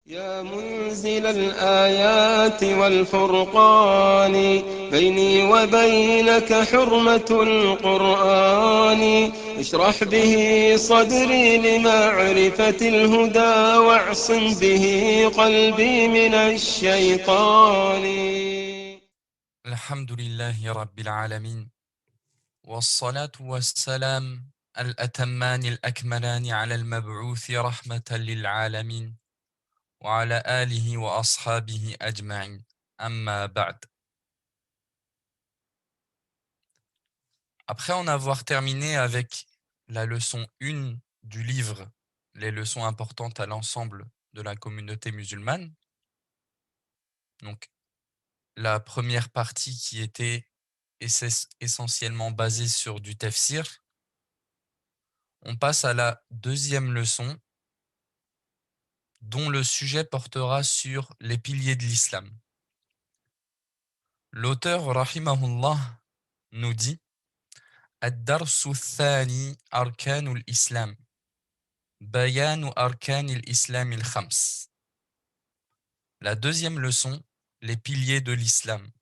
يا منزل الآيات والفرقان بيني وبينك حرمة القرآن اشرح به صدري لمعرفة الهدى واعصم به قلبي من الشيطان. الحمد لله رب العالمين والصلاة والسلام الأتمان الأكملان على المبعوث رحمة للعالمين وعلى آله وأصحابه أجمعين أما بعد. Après en avoir terminé avec la leçon 1 du livre, les leçons importantes à l'ensemble de la communauté musulmane, donc la première partie qui était essentiellement basée sur du tafsir, on passe à la deuxième leçon dont le sujet portera sur les piliers de l'islam. L'auteur rahimahullah nous dit Ad-darsu thani arkanul islam bayanu arkanil islam il-khams. La deuxième leçon, les piliers de l'islam,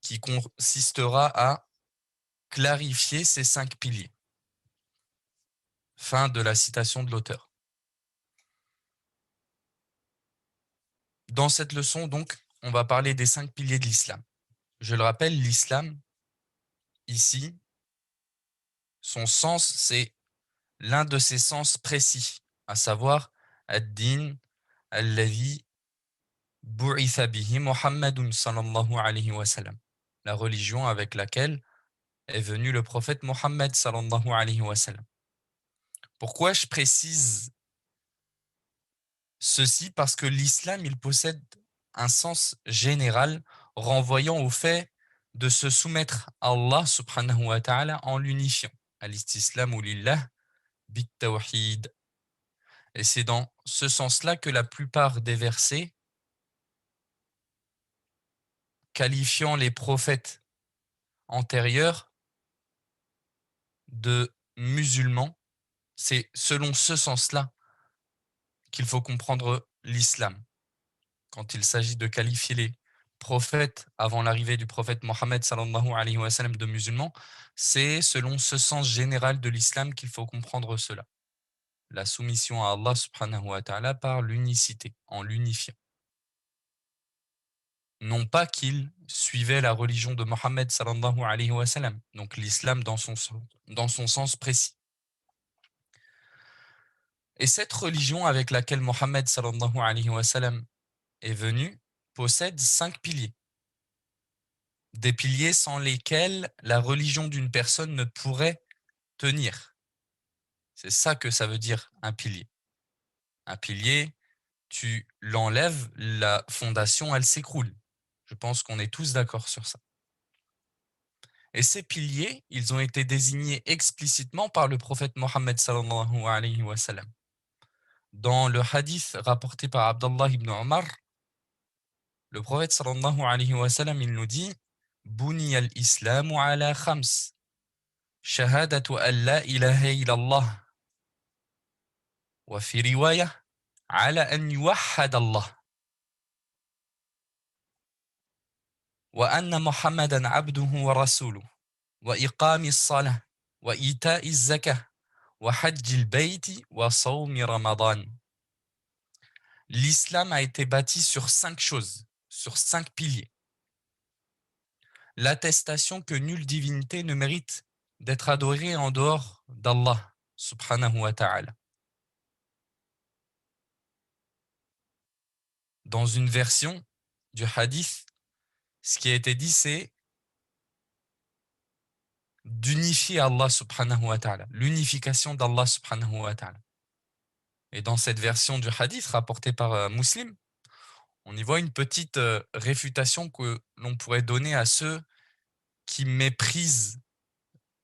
qui consistera à clarifier ces 5 piliers. Fin de la citation de l'auteur. Dans cette leçon, donc, on va parler des 5 piliers de l'islam. Je le rappelle, l'islam, ici, son sens, c'est l'un de ses sens précis, à savoir ad-din alladhi bu'itha bihi Muhammadun sallallahu alayhi wa sallam, la religion avec laquelle est venu le prophète Mohammed sallallahu alayhi wa sallam. Pourquoi je précise ceci? Parce que l'islam, il possède un sens général renvoyant au fait de se soumettre à Allah subhanahu wa ta'ala en l'unifiant. Al-istislamu lillah bit-tawhid. Et c'est dans ce sens-là que la plupart des versets qualifiant les prophètes antérieurs de musulmans, c'est selon ce sens-là qu'il faut comprendre l'islam. Quand il s'agit de qualifier les prophètes avant l'arrivée du prophète Mohammed sallallahu alayhi wa sallam de musulmans, c'est selon ce sens général de l'islam qu'il faut comprendre cela. La soumission à Allah subhanahu wa ta'ala par l'unicité, en l'unifiant. Non pas qu'il suivait la religion de Mohammed sallallahu alayhi wa sallam, donc l'islam dans son sens précis. Et cette religion avec laquelle Mohammed sallallahu alayhi wa sallam est venu possède 5 piliers. Des piliers sans lesquels la religion d'une personne ne pourrait tenir. C'est ça que ça veut dire un pilier. Un pilier, tu l'enlèves, la fondation, elle s'écroule. Je pense qu'on est tous d'accord sur ça. Et ces piliers, ils ont été désignés explicitement par le prophète Mohammed sallallahu alayhi wa sallam. Dans le hadith rapporté par Abdallah ibn Omar, le prophète sallallahu alayhi wa sallam, il nous dit Buni al-islamu ala khams, shahadatu an la ilaha illallah, wa fi riwaya, ala an yuwahhad Allah, wa anna Muhammadan abduhu wa rasuluhu, wa iqami as-salah, wa ita'i az-zakah, wa hajji al-bayti, wa sawmi ramadan. L'islam a été bâti sur 5 choses, sur 5 piliers. L'attestation que nulle divinité ne mérite d'être adorée en dehors d'Allah subhanahu wa ta'ala. Dans une version du hadith, ce qui a été dit, c'est d'unifier Allah subhanahu wa ta'ala, l'unification d'Allah subhanahu wa ta'ala. Et dans cette version du hadith rapportée par Muslim, on y voit une petite réfutation que l'on pourrait donner à ceux qui méprisent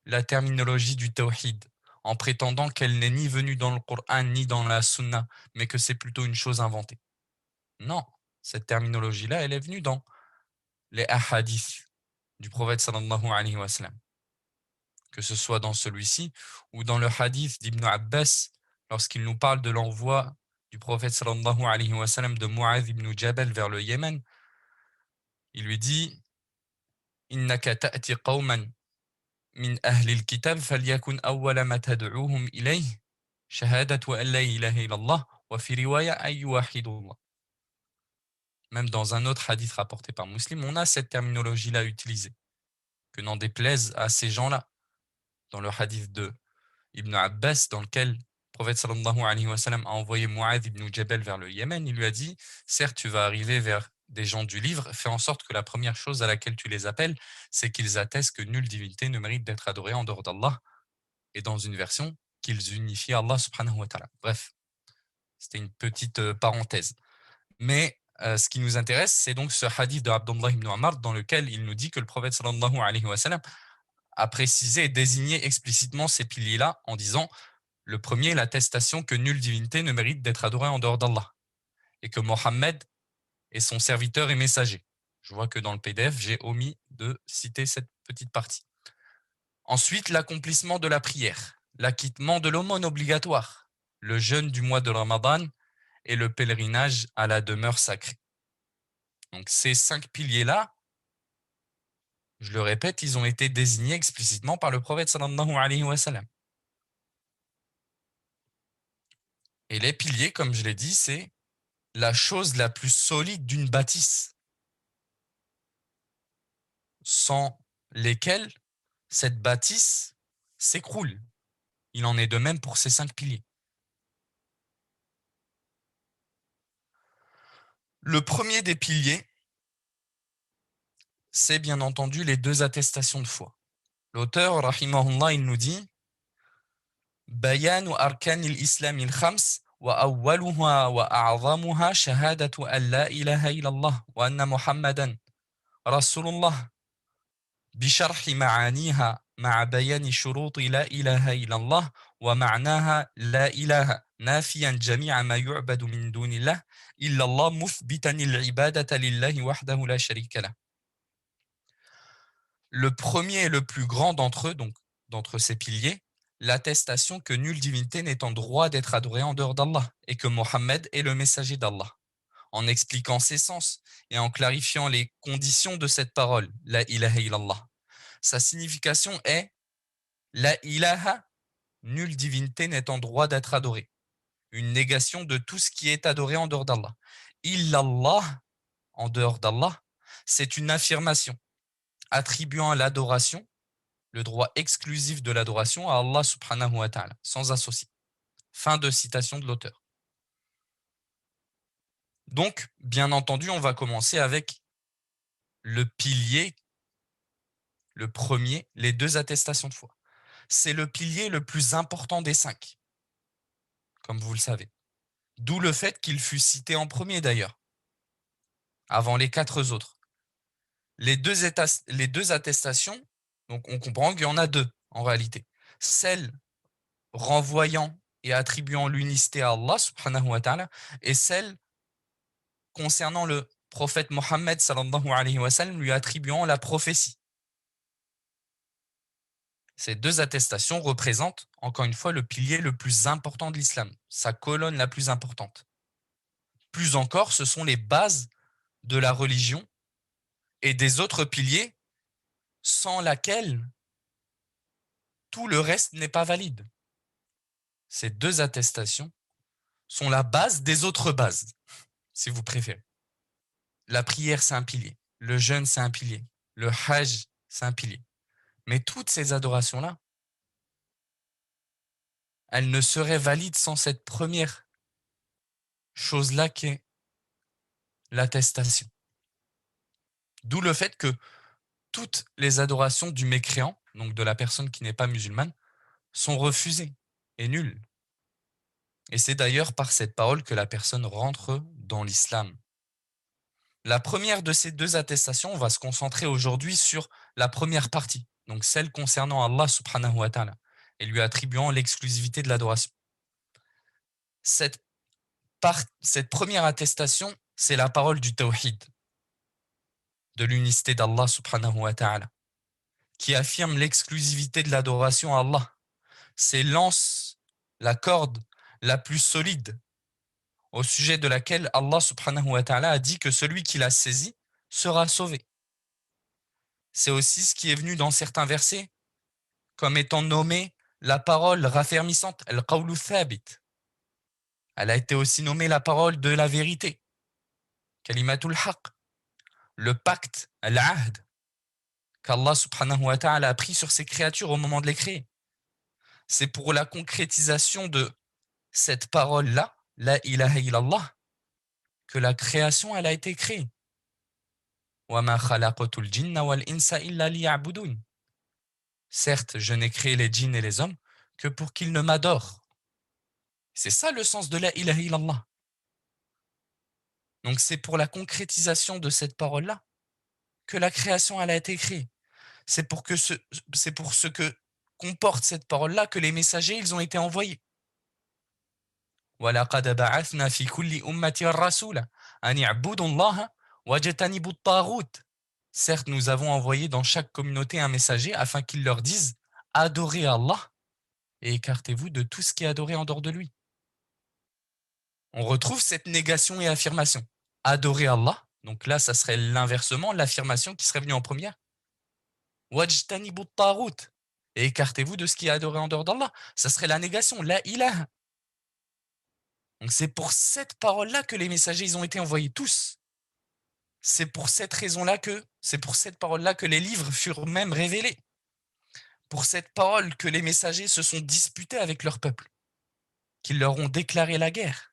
la terminologie du tawhid en prétendant qu'elle n'est ni venue dans le Coran ni dans la Sunna, mais que c'est plutôt une chose inventée. Non, cette terminologie-là, elle est venue dans les ahadiths du prophète sallallahu alayhi wa sallam. Que ce soit dans celui-ci ou dans le hadith d'Ibn Abbas, lorsqu'il nous parle de l'envoi du prophète sallallahu alayhi wa sallam de Mu'adh ibn Jabal vers le Yémen, il lui dit Innaka ta'ti qawman min ahli al-kitab falyakun awwala ma tad'uuhum ilayhi shahadatu an la ilaha illallah wa fi riwaya ay yuwahhidullah. Même dans un autre hadith rapporté par Muslim, on a cette terminologie-là utilisée. Que n'en déplaise à ces gens-là. Dans le hadith de Ibn Abbas, dans lequel le prophète sallallahu alayhi wa sallam a envoyé Mu'adh ibn Jabal vers le Yémen, il lui a dit « Certes, tu vas arriver vers des gens du livre, fais en sorte que la première chose à laquelle tu les appelles, c'est qu'ils attestent que nulle divinité ne mérite d'être adorée en dehors d'Allah. » Et dans une version, qu'ils unifient Allah subhanahu wa ta'ala. Bref, c'était une petite parenthèse. Mais ce qui nous intéresse, c'est donc ce hadith de Abdullah ibn Umar dans lequel il nous dit que le prophète sallallahu alayhi wa sallam a précisé et désigné explicitement ces piliers-là en disant le premier, l'attestation que nulle divinité ne mérite d'être adorée en dehors d'Allah et que Mohammed est son serviteur et messager. Je vois que dans le PDF, j'ai omis de citer cette petite partie. Ensuite, l'accomplissement de la prière, l'acquittement de l'aumône obligatoire, le jeûne du mois de Ramadan et le pèlerinage à la demeure sacrée. Donc ces 5 piliers-là, je le répète, ils ont été désignés explicitement par le prophète sallallahu alayhi wa sallam. Et les piliers, comme je l'ai dit, c'est la chose la plus solide d'une bâtisse, sans lesquels cette bâtisse s'écroule. Il en est de même pour ces 5 piliers. Le premier des piliers, c'est bien entendu les 2 attestations de foi. L'auteur, rahimahullah, il nous dit Bayanu arkanil islamil khams wa awwaluha wa a'zamuha shahadatu an la ilaha illallah wa anna muhammadan rasulullah بشرح معانيها مع بيان شروط لا إله إلا الله ومعناها لا إله نافيا جميع ما يعبد من دون الله إلا الله مثبتا العبادة لله وحده لا شريك له. Le premier et le plus grand d'entre eux, donc d'entre ces piliers, l'attestation que nulle divinité n'est en droit d'être adorée en dehors d'Allah et que Mohammed est le messager d'Allah, en expliquant ses sens et en clarifiant les conditions de cette parole, la ilaha illallah. Sa signification est la ilaha, nulle divinité n'est en droit d'être adorée. Une négation de tout ce qui est adoré en dehors d'Allah. Illallah, en dehors d'Allah, c'est une affirmation attribuant l'adoration, le droit exclusif de l'adoration à Allah subhanahu wa ta'ala, sans associé. Fin de citation de l'auteur. Donc, bien entendu, on va commencer avec le pilier, le premier, les 2 attestations de foi. C'est le pilier le plus important des 5, comme vous le savez. D'où le fait qu'il fut cité en premier d'ailleurs, avant les 4 autres. Les deux attestations, donc on comprend qu'il y en a 2 en réalité. Celle renvoyant et attribuant l'unicité à Allah subhanahu wa ta'ala et celle concernant le prophète Mohammed sallallahu alayhi wa sallam lui attribuant la prophétie. Ces 2 attestations représentent, encore une fois, le pilier le plus important de l'islam, sa colonne la plus importante. Plus encore, ce sont les bases de la religion et des autres piliers sans laquelle tout le reste n'est pas valide. Ces 2 attestations sont la base des autres bases, si vous préférez. La prière, c'est un pilier. Le jeûne, c'est un pilier. Le hajj, c'est un pilier. Mais toutes ces adorations-là, elles ne seraient valides sans cette première chose-là qui est l'attestation. D'où le fait que toutes les adorations du mécréant, donc de la personne qui n'est pas musulmane, sont refusées et nulles. Et c'est d'ailleurs par cette parole que la personne rentre dans l'islam. La première de ces 2 attestations, on va se concentrer aujourd'hui sur la première partie, donc celle concernant Allah subhanahu wa ta'ala, et lui attribuant l'exclusivité de l'adoration. Cette première attestation, c'est la parole du tawhid, de l'unicité d'Allah subhanahu wa ta'ala, qui affirme l'exclusivité de l'adoration à Allah. C'est la corde la plus solide, au sujet de laquelle Allah subhanahu wa ta'ala a dit que celui qui l'a saisie sera sauvé. C'est aussi ce qui est venu dans certains versets comme étant nommé la parole raffermissante, al-qawlu thabit. Elle a été aussi nommée la parole de la vérité, kalimatul haqq, le pacte, al-ahd, qu'Allah subhanahu wa ta'ala a pris sur ses créatures au moment de les créer. C'est pour la concrétisation de cette parole-là, la ilaha illallah, que la création elle a été créée. وَمَا خَلَقْتُ الْجِنَّ وَالْإِنسَ إِلَّا لِيَعْبُدُونِ. Certes, je n'ai créé les djinns et les hommes que pour qu'ils ne m'adorent. C'est ça le sens de la ilaha illallah. Donc c'est pour la concrétisation de cette parole-là que la création elle a été créée. C'est pour ce que comporte cette parole-là que les messagers ils ont été envoyés. وَلَقَدْ بَعَثْنَا فِي كُلِّ أُمَّةٍ رَسُولًا أَنِ اعْبُدُوا اللَّهَ وَاجْتَنِبُوا الطَّاغُوتَ. Certes, nous avons envoyé dans chaque communauté un messager afin qu'il leur dise « Adorez Allah et écartez-vous de tout ce qui est adoré en dehors de lui ». On retrouve cette négation et affirmation. Adorer Allah, donc là, ça serait l'inversement, l'affirmation qui serait venue en première. Wajtanibu at-taghut, et écartez-vous de ce qui est adoré en dehors d'Allah. Ça serait la négation, la ilaha. Donc c'est pour cette parole-là que les messagers ils ont été envoyés tous. C'est pour cette raison-là c'est pour cette parole-là que les livres furent même révélés. Pour cette parole que les messagers se sont disputés avec leur peuple, qu'ils leur ont déclaré la guerre.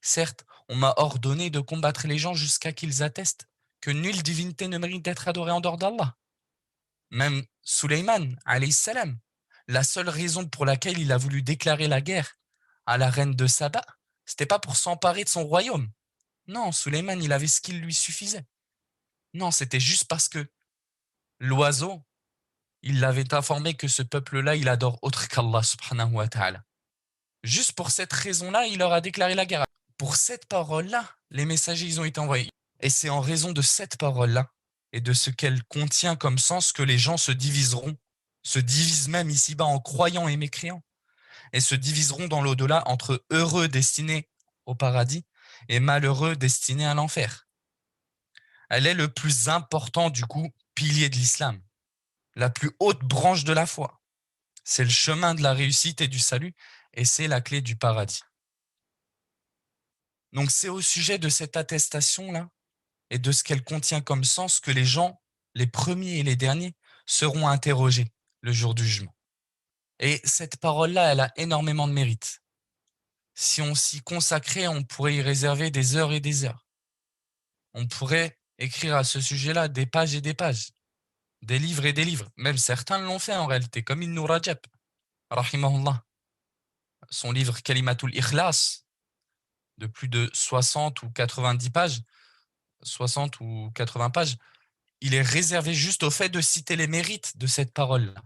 Certes, on m'a ordonné de combattre les gens jusqu'à qu'ils attestent que nulle divinité ne mérite d'être adorée en dehors d'Allah. Même Suleyman, alayhi salam, la seule raison pour laquelle il a voulu déclarer la guerre à la reine de Saba, c'était pas pour s'emparer de son royaume. Non, Suleyman, il avait ce qu'il lui suffisait. Non, c'était juste parce que l'oiseau, il l'avait informé que ce peuple-là, il adore autre qu'Allah subhanahu wa ta'ala. Juste pour cette raison-là, il leur a déclaré la guerre. Pour cette parole-là, les messagers, ils ont été envoyés. Et c'est en raison de cette parole-là et de ce qu'elle contient comme sens que les gens se diviseront, se divisent même ici-bas en croyants et mécréants, et se diviseront dans l'au-delà entre heureux destinés au paradis et malheureux destinés à l'enfer. Elle est le plus important, du coup, pilier de l'islam, la plus haute branche de la foi. C'est le chemin de la réussite et du salut, et c'est la clé du paradis. Donc c'est au sujet de cette attestation-là et de ce qu'elle contient comme sens que les gens, les premiers et les derniers, seront interrogés le jour du jugement. Et cette parole-là, elle a énormément de mérite. Si on s'y consacrait, on pourrait y réserver des heures et des heures. On pourrait écrire à ce sujet-là des pages et des pages, des livres et des livres. Même certains l'ont fait en réalité, comme Ibn Rajab, rahimahullah. Son livre Kalimatul Ikhlas, de plus de 60 ou 90 pages, 60 ou 80 pages, il est réservé juste au fait de citer les mérites de cette parole-là.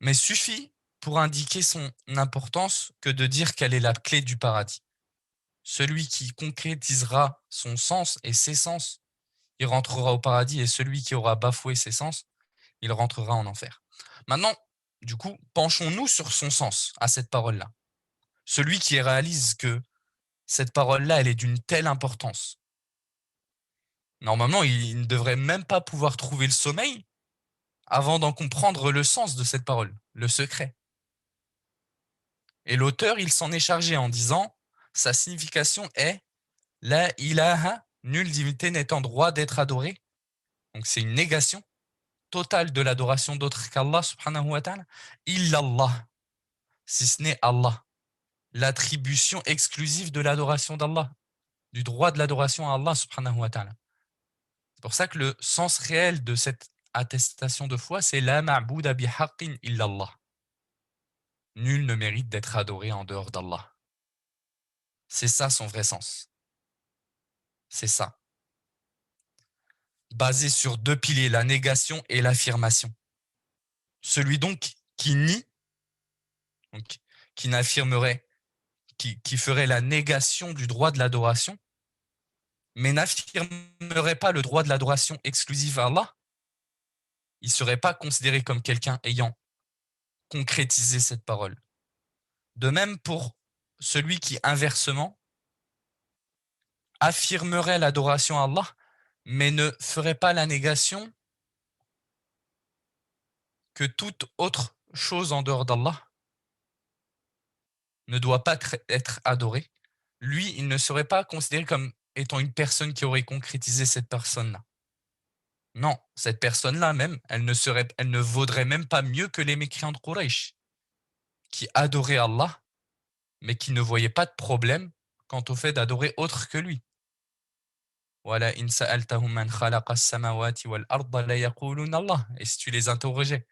Mais suffit pour indiquer son importance que de dire qu'elle est la clé du paradis. Celui qui concrétisera son sens et ses sens, il rentrera au paradis, et celui qui aura bafoué ses sens, il rentrera en enfer. Maintenant, du coup, penchons-nous sur son sens à cette parole-là. Celui qui réalise que cette parole-là, elle est d'une telle importance. Normalement, il ne devrait même pas pouvoir trouver le sommeil avant d'en comprendre le sens de cette parole, le secret. Et l'auteur, il s'en est chargé en disant, sa signification est « La ilaha, nulle divinité n'est en droit d'être adorée ». Donc c'est une négation totale de l'adoration d'autre qu'Allah subhanahu wa ta'ala. « Illallah », si ce n'est Allah. L'attribution exclusive de l'adoration d'Allah, du droit de l'adoration à Allah subhanahu wa ta'ala. C'est pour ça que le sens réel de cette attestation de foi, c'est la ma'bouda bihaqqin illallah. Nul ne mérite d'être adoré en dehors d'Allah. C'est ça son vrai sens. C'est ça. Basé sur deux piliers, la négation et l'affirmation. Celui donc qui nie, donc, qui n'affirmerait, qui ferait la négation du droit de l'adoration, mais n'affirmerait pas le droit de l'adoration exclusive à Allah, il ne serait pas considéré comme quelqu'un ayant concrétiser cette parole. De même pour celui qui, inversement, affirmerait l'adoration à Allah, mais ne ferait pas la négation que toute autre chose en dehors d'Allah ne doit pas être adorée. Lui, il ne serait pas considéré comme étant une personne qui aurait concrétisé cette personne-là. Non, cette personne-là même, elle ne vaudrait même pas mieux que les mécréants de Quraysh, qui adoraient Allah, mais qui ne voyaient pas de problème quant au fait d'adorer autre que lui. Et si tu les interrogeais,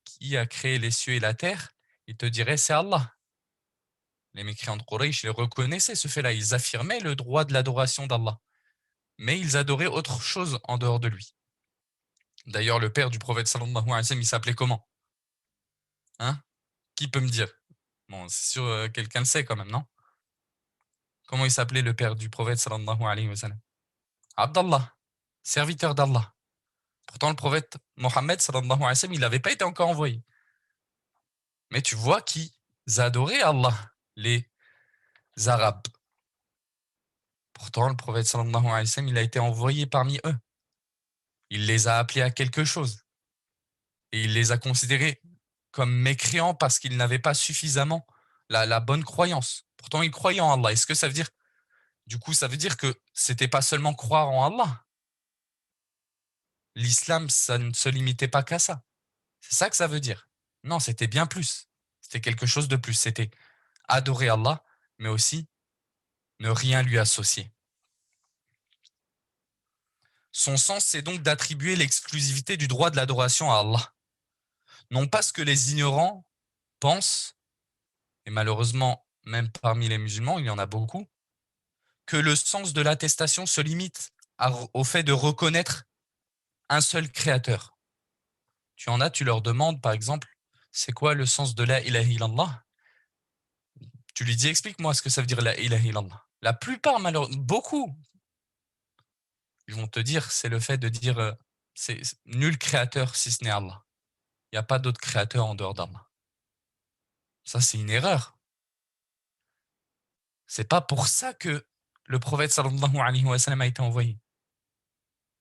qui a créé les cieux et la terre, ils te diraient c'est Allah. Les mécréants de Quraysh les reconnaissaient ce fait-là, ils affirmaient le droit de l'adoration d'Allah, mais ils adoraient autre chose en dehors de lui. D'ailleurs, le père du prophète sallallahu alayhi wa sallam, il s'appelait comment? Hein? Qui peut me dire? Bon, c'est sûr, quelqu'un le sait quand même, non? Comment il s'appelait le père du prophète sallallahu alayhi wa sallam? Abdallah, serviteur d'Allah. Pourtant, le prophète Mohammed sallallahu alayhi wa sallam, il n'avait pas été encore envoyé. Mais tu vois qu'ils adoraient Allah, les Arabes. Pourtant, le prophète sallallahu alayhi wa sallam, il a été envoyé parmi eux. Il les a appelés à quelque chose. Et il les a considérés comme mécréants parce qu'ils n'avaient pas suffisamment la bonne croyance. Pourtant, ils croyaient en Allah. Est-ce que ça veut dire, du coup, ça veut dire que c'était pas seulement croire en Allah. L'islam, ça ne se limitait pas qu'à ça. C'est ça que ça veut dire. Non, c'était bien plus. C'était quelque chose de plus. C'était adorer Allah, mais aussi ne rien lui associer. Son sens, c'est donc d'attribuer l'exclusivité du droit de l'adoration à Allah. Non pas ce que les ignorants pensent, et malheureusement, même parmi les musulmans, il y en a beaucoup, que le sens de l'attestation se limite au fait de reconnaître un seul créateur. Tu en as, tu leur demandes, par exemple, c'est quoi le sens de la ilaha illallah? Tu lui dis, explique-moi ce que ça veut dire la ilaha illallah. La plupart, malheureusement, beaucoup, ils vont te dire, c'est le fait de dire, c'est nul créateur si ce n'est Allah. Il n'y a pas d'autre créateur en dehors d'Allah. Ça, c'est une erreur. C'est pas pour ça que le prophète sallallahu alayhi wa sallam a été envoyé.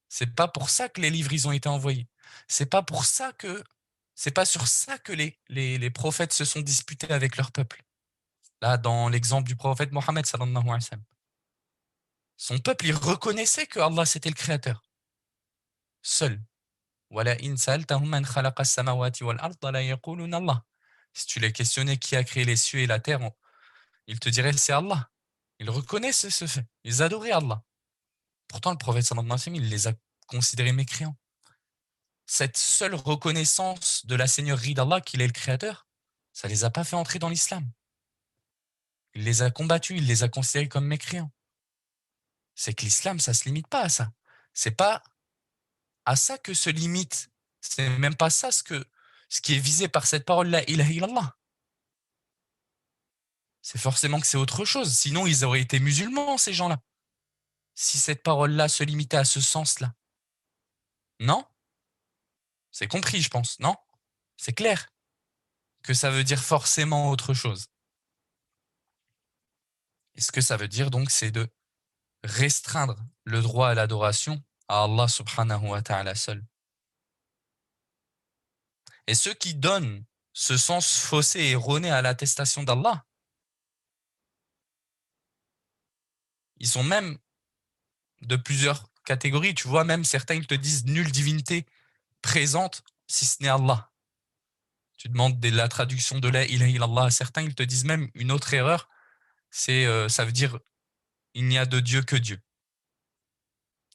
C'est pas pour ça que les livres ils ont été envoyés. C'est pas pour ça que c'est pas sur ça que les prophètes se sont disputés avec leur peuple. Là, dans l'exemple du prophète Mohammed sallallahu alayhi wa sallam, son peuple il reconnaissait que Allah c'était le créateur. Seul. Si tu les questionnais qui a créé les cieux et la terre, ils te diraient c'est Allah. Ils reconnaissent ce fait. Ils adoraient Allah. Pourtant, le prophète sallallahu alayhi wa sallam, il les a considérés mécréants. Cette seule reconnaissance de la seigneurie d'Allah, qu'il est le créateur, ça ne les a pas fait entrer dans l'islam. Il les a combattus, il les a considérés comme mécréants. C'est que l'islam, ça ne se limite pas à ça. C'est pas à ça que se limite. C'est même pas ça ce qui est visé par cette parole la ilaha illallah. C'est forcément que c'est autre chose. Sinon, ils auraient été musulmans, ces gens-là. Si cette parole-là se limitait à ce sens-là. Non? C'est compris, je pense, non? C'est clair que ça veut dire forcément autre chose. Et ce que ça veut dire donc, c'est de restreindre le droit à l'adoration à Allah subhanahu wa ta'ala seul. Et ceux qui donnent ce sens faussé et erroné à l'attestation d'Allah, ils sont même de plusieurs catégories. Tu vois, même certains, ils te disent nulle divinité présente si ce n'est Allah. Tu demandes la traduction de la ilaha illallah. Certains, ils te disent même une autre erreur, ça veut dire il n'y a de Dieu que Dieu.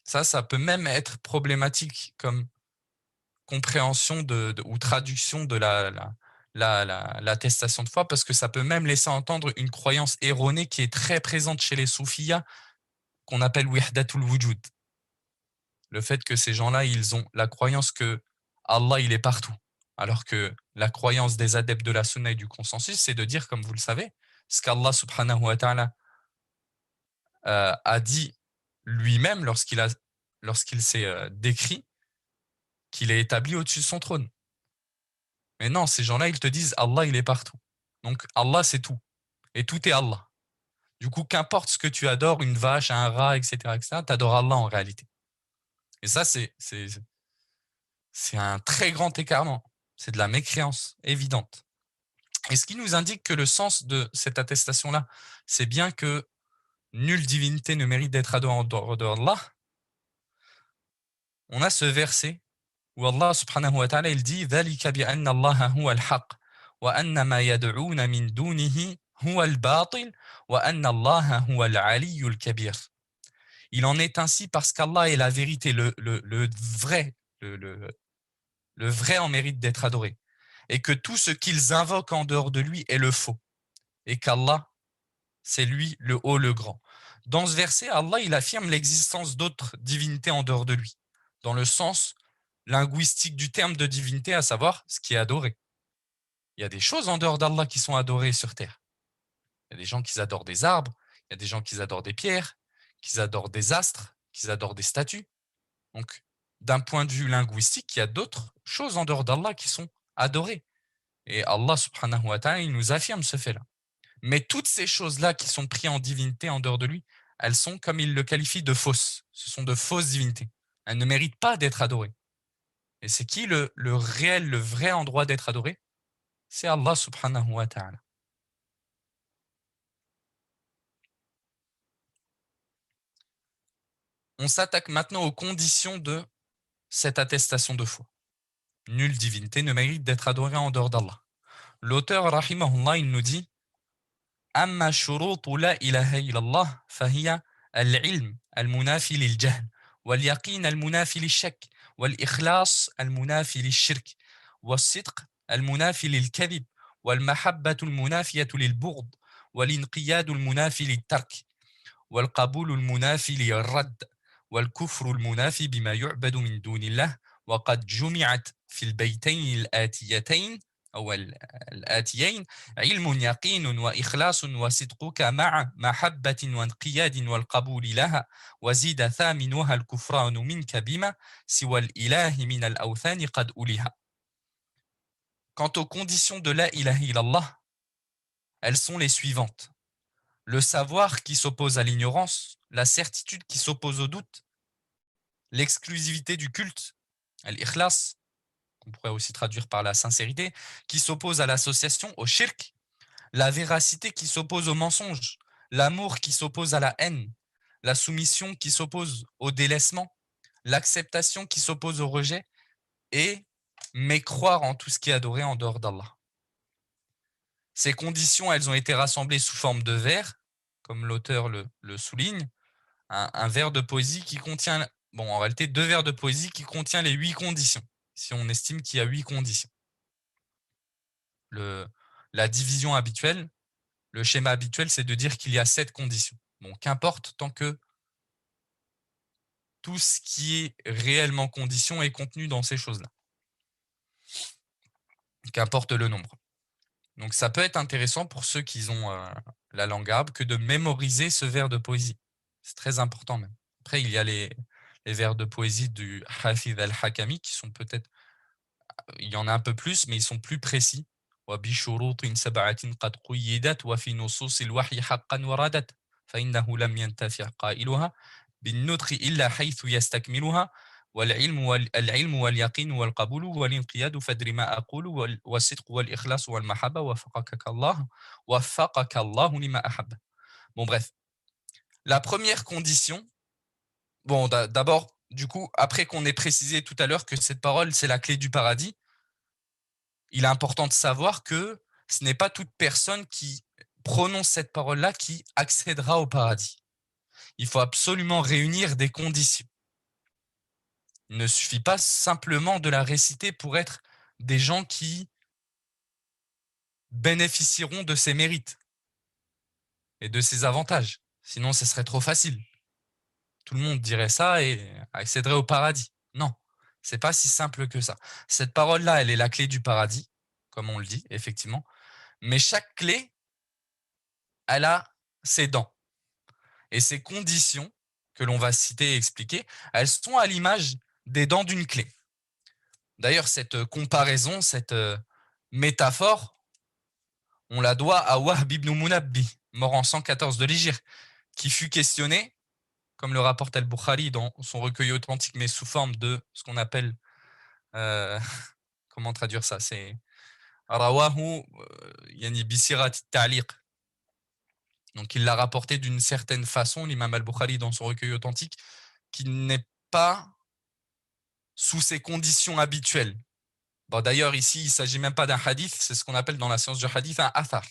Ça peut même être problématique comme compréhension ou traduction de l'attestation de foi, parce que ça peut même laisser entendre une croyance erronée qui est très présente chez les soufiyas, qu'on appelle wihdatul wujud. Le fait que ces gens-là, ils ont la croyance que Allah, il est partout. Alors que la croyance des adeptes de la sunna et du consensus, c'est de dire, comme vous le savez, ce qu'Allah subhanahu wa ta'ala a dit lui-même lorsqu'il s'est décrit qu'il est établi au-dessus de son trône. Mais non, ces gens-là, ils te disent Allah, il est partout. Donc Allah, c'est tout. Et tout est Allah. Du coup, qu'importe ce que tu adores, une vache, un rat, etc., tu adores Allah en réalité. Et ça, c'est un très grand écartement. C'est de la mécréance évidente. Et ce qui nous indique que le sens de cette attestation-là, c'est bien que nulle divinité ne mérite d'être adorée en dehors d'Allah. On a ce verset où Allah subhanahu wa ta'ala il dit ذَلِكَ بِأَنَّ اللَّهَ هُوَ الْحَقِّ وَأَنَّ مَا يَدْعُونَ مِن دُونِهِ هُوَ الْبَاطِلُ وَأَنَّ اللَّهَ هُوَ الْعَلِيُّ الْكَبِيرُ. Il en est ainsi parce qu'Allah est la vérité, le vrai, le vrai en mérite d'être adoré. Et que tout ce qu'ils invoquent en dehors de lui est le faux. Et qu'Allah, c'est lui le haut, le grand. Dans ce verset, Allah il affirme l'existence d'autres divinités en dehors de lui, dans le sens linguistique du terme de divinité, à savoir ce qui est adoré. Il y a des choses en dehors d'Allah qui sont adorées sur terre. Il y a des gens qui adorent des arbres, il y a des gens qui adorent des pierres, qui adorent des astres, qui adorent des statues. Donc, d'un point de vue linguistique, il y a d'autres choses en dehors d'Allah qui sont adorées. Et Allah subhanahu wa ta'ala, il nous affirme ce fait-là. Mais toutes ces choses-là qui sont prises en divinité en dehors de lui, elles sont, comme il le qualifie, de fausses. Ce sont de fausses divinités. Elles ne méritent pas d'être adorées. Et c'est qui le réel, le vrai endroit d'être adoré? C'est Allah subhanahu wa ta'ala. On s'attaque maintenant aux conditions de cette attestation de foi. Nulle divinité ne mérite d'être adorée en dehors d'Allah. L'auteur, rahimahullah, il nous dit أما شروط لا إله إلا الله فهي العلم المنافي للجهل واليقين المنافي للشك والإخلاص المنافي للشرك والصدق المنافي للكذب والمحبة المنافية للبغض والانقياد المنافي للترك والقبول المنافي للرد والكفر المنافي بما يعبد من دون الله وقد جمعت في البيتين الآتيتين أو الآتيين علم يقين وإخلاص وصدقك مع محبة وانقياد والقبول لها وزيد ثامنها الكفران منك بما سوى الإله من الأوثان قد أولها. Quant aux conditions de la ilaha illallah, elles sont les suivantes. Le savoir qui s'oppose à l'ignorance, la certitude qui s'oppose au doute, l'exclusivité du culte, al-ikhlas, qu'on pourrait aussi traduire par la sincérité, qui s'oppose à l'association, au shirk, la véracité qui s'oppose au mensonge, l'amour qui s'oppose à la haine, la soumission qui s'oppose au délaissement, l'acceptation qui s'oppose au rejet, et mécroire en tout ce qui est adoré en dehors d'Allah. Ces conditions, elles ont été rassemblées sous forme de vers, comme l'auteur le souligne, un vers de poésie qui contient, bon, en réalité, 2 vers de poésie qui contient les 8 conditions, si on estime qu'il y a 8 conditions. La division habituelle, le schéma habituel, c'est de dire qu'il y a 7 conditions. Bon, qu'importe, tant que tout ce qui est réellement condition est contenu dans ces choses-là. Qu'importe le nombre. Donc ça peut être intéressant pour ceux qui ont la langue arabe que de mémoriser ce vers de poésie. C'est très important même. Après, il y a les vers de poésie du Hafidh al-Hakami qui sont peut-être, il y en a un peu plus, mais ils sont plus précis. وبشروط سبعة قد قيدت وفي نصوص الوحي حقا وردت فإنه لم ينتفع قائلها بالنطق إلا حيث يستكملها والعلم واليقين والقبول والانقياد فادر ما أقول والصدق والإخلاص والمحبة وفقك الله لما أحب. Bon bref, la première condition, bon d'abord, du coup, après qu'on ait précisé tout à l'heure que cette parole c'est la clé du paradis, il est important de savoir que ce n'est pas toute personne qui prononce cette parole-là qui accédera au paradis. Il faut absolument réunir des conditions. Il ne suffit pas simplement de la réciter pour être des gens qui bénéficieront de ses mérites et de ses avantages. Sinon, ce serait trop facile. Tout le monde dirait ça et accéderait au paradis. Non, c'est pas si simple que ça. Cette parole-là, elle est la clé du paradis, comme on le dit, effectivement. Mais chaque clé, elle a ses dents. Et ces conditions que l'on va citer et expliquer, elles sont à l'image des dents d'une clé. D'ailleurs, cette comparaison, cette métaphore, on la doit à Wahb ibn Munabbi, mort en 114 de l'Hégire, qui fut questionné, comme le rapporte Al-Bukhari dans son recueil authentique, mais sous forme de ce qu'on appelle, comment traduire ça, c'est Rawahu yani bisirat ta'liq. Donc il l'a rapporté d'une certaine façon, l'imam Al-Bukhari dans son recueil authentique, qui n'est pas sous ses conditions habituelles. Bon, d'ailleurs, ici, il ne s'agit même pas d'un hadith, c'est ce qu'on appelle dans la science du hadith un athar,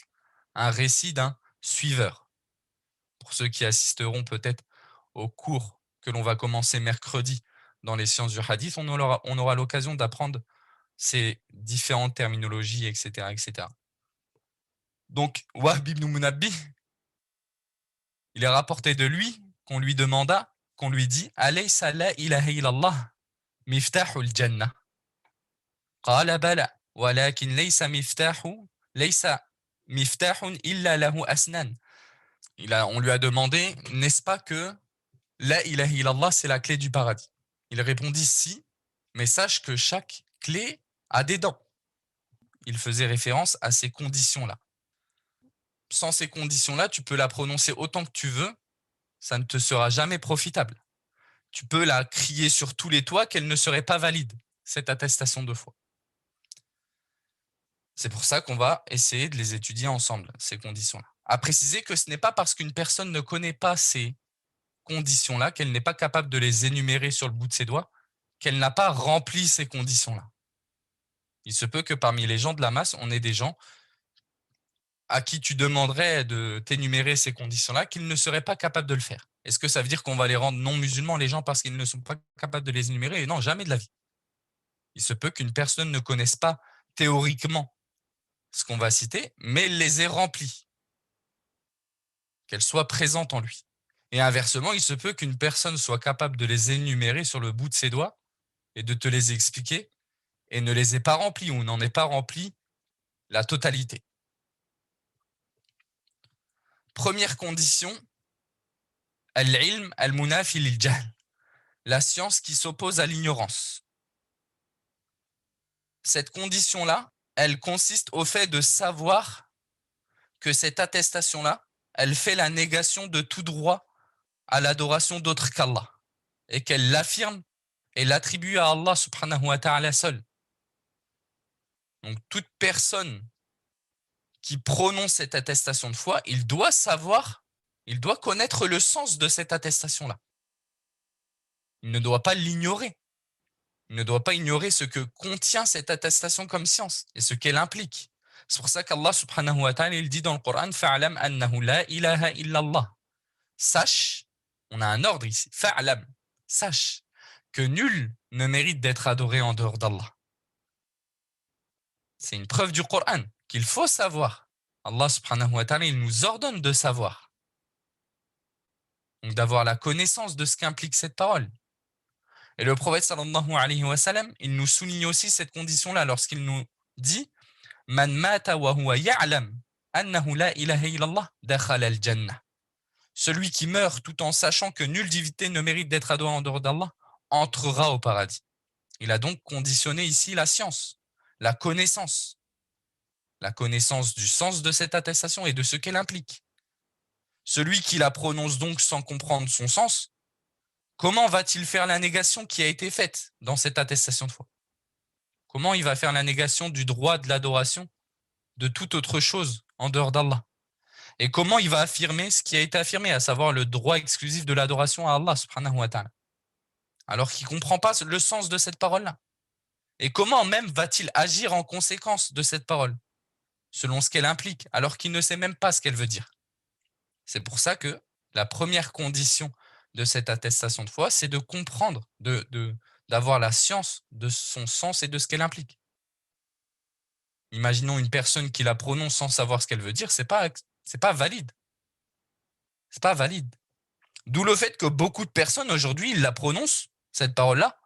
un récit d'un suiveur. Pour ceux qui assisteront peut-être au cours que l'on va commencer mercredi dans les sciences du hadith, on aura l'occasion d'apprendre ces différentes terminologies, etc., etc. Donc, Wahb ibn Munabbi, il est rapporté de lui qu'on lui demanda, qu'on lui dit « Alaysa la ilaha illallah miftahul jannah » قال بلى ولكن ليس مفتاح إلا له أسنان. On lui a demandé, n'est-ce pas que la ilaha illallah, c'est la clé du paradis? Il répondit si, mais sache que chaque clé a des dents. Il faisait référence à ces conditions-là. Sans ces conditions-là, tu peux la prononcer autant que tu veux, ça ne te sera jamais profitable. Tu peux la crier sur tous les toits qu'elle ne serait pas valide, cette attestation de foi. C'est pour ça qu'on va essayer de les étudier ensemble, ces conditions-là. À préciser que ce n'est pas parce qu'une personne ne connaît pas ces conditions-là, qu'elle n'est pas capable de les énumérer sur le bout de ses doigts, qu'elle n'a pas rempli ces conditions-là. Il se peut que parmi les gens de la masse, on ait des gens à qui tu demanderais de t'énumérer ces conditions-là, qu'ils ne seraient pas capables de le faire. Est-ce que ça veut dire qu'on va les rendre non musulmans, les gens, parce qu'ils ne sont pas capables de les énumérer? Et non, jamais de la vie. Il se peut qu'une personne ne connaisse pas théoriquement ce qu'on va citer, mais les ait remplies, qu'elles soient présentes en lui. Et inversement, il se peut qu'une personne soit capable de les énumérer sur le bout de ses doigts et de te les expliquer et ne les ait pas remplies ou n'en ait pas rempli la totalité. Première condition, al-ilm al-munafi lil-jahl, la science qui s'oppose à l'ignorance. Cette condition-là, elle consiste au fait de savoir que cette attestation-là, elle fait la négation de tout droit à l'adoration d'autre qu'Allah et qu'elle l'affirme et l'attribue à Allah subhanahu wa ta'ala seul. Donc toute personne qui prononce cette attestation de foi, il doit savoir, il doit connaître le sens de cette attestation-là. Il ne doit pas l'ignorer. Il ne doit pas ignorer ce que contient cette attestation comme science et ce qu'elle implique. C'est pour ça qu'Allah subhanahu wa ta'ala il dit dans le Coran fa'alam annahu la ilaha illallah. Sache, on a un ordre ici, fa'alam, sache que nul ne mérite d'être adoré en dehors d'Allah. C'est une preuve du Coran qu'il faut savoir. Allah subhanahu wa ta'ala il nous ordonne de savoir. Donc d'avoir la connaissance de ce qu'implique cette parole. Et le prophète sallallahu alayhi wa sallam, il nous souligne aussi cette condition-là lorsqu'il nous dit Man mata wa huwa ya'lam annahu la ilaha illallah dakhala al-jannah. Celui qui meurt tout en sachant que nulle divinité ne mérite d'être adoré en dehors d'Allah entrera au paradis. Il a donc conditionné ici la science, la connaissance du sens de cette attestation et de ce qu'elle implique. Celui qui la prononce donc sans comprendre son sens, comment va-t-il faire la négation qui a été faite dans cette attestation de foi? Comment il va faire la négation du droit de l'adoration de toute autre chose en dehors d'Allah? Et comment il va affirmer ce qui a été affirmé, à savoir le droit exclusif de l'adoration à Allah subhanahu wa ta'ala, alors qu'il ne comprend pas le sens de cette parole-là? Et comment même va-t-il agir en conséquence de cette parole, selon ce qu'elle implique, alors qu'il ne sait même pas ce qu'elle veut dire? C'est pour ça que la première condition de cette attestation de foi, c'est de comprendre, d'avoir la science de son sens et de ce qu'elle implique. Imaginons une personne qui la prononce sans savoir ce qu'elle veut dire, c'est pas valide. C'est pas valide. D'où le fait que beaucoup de personnes aujourd'hui, ils la prononcent, cette parole-là,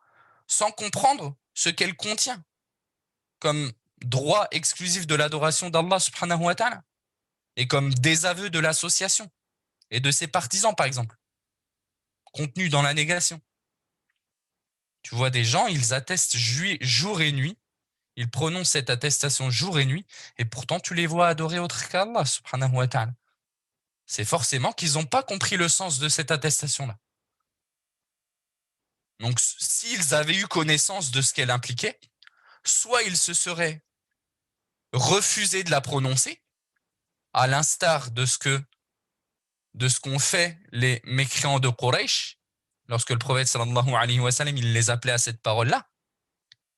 sans comprendre ce qu'elle contient, comme droit exclusif de l'adoration d'Allah subhanahu wa ta'ala, et comme désaveu de l'association et de ses partisans, par exemple, contenu dans la négation. Tu vois des gens, ils attestent jour et nuit, Ils prononcent cette attestation jour et nuit, et pourtant tu les vois adorer autre qu'Allah, subhanahu wa ta'ala. C'est forcément qu'ils n'ont pas compris le sens de cette attestation-là. Donc, s'ils avaient eu connaissance de ce qu'elle impliquait, soit ils se seraient refusés de la prononcer, à l'instar de ce qu'ont fait les mécréants de Quraysh, lorsque le prophète sallallahu alayhi wa sallam, il les appelait à cette parole-là.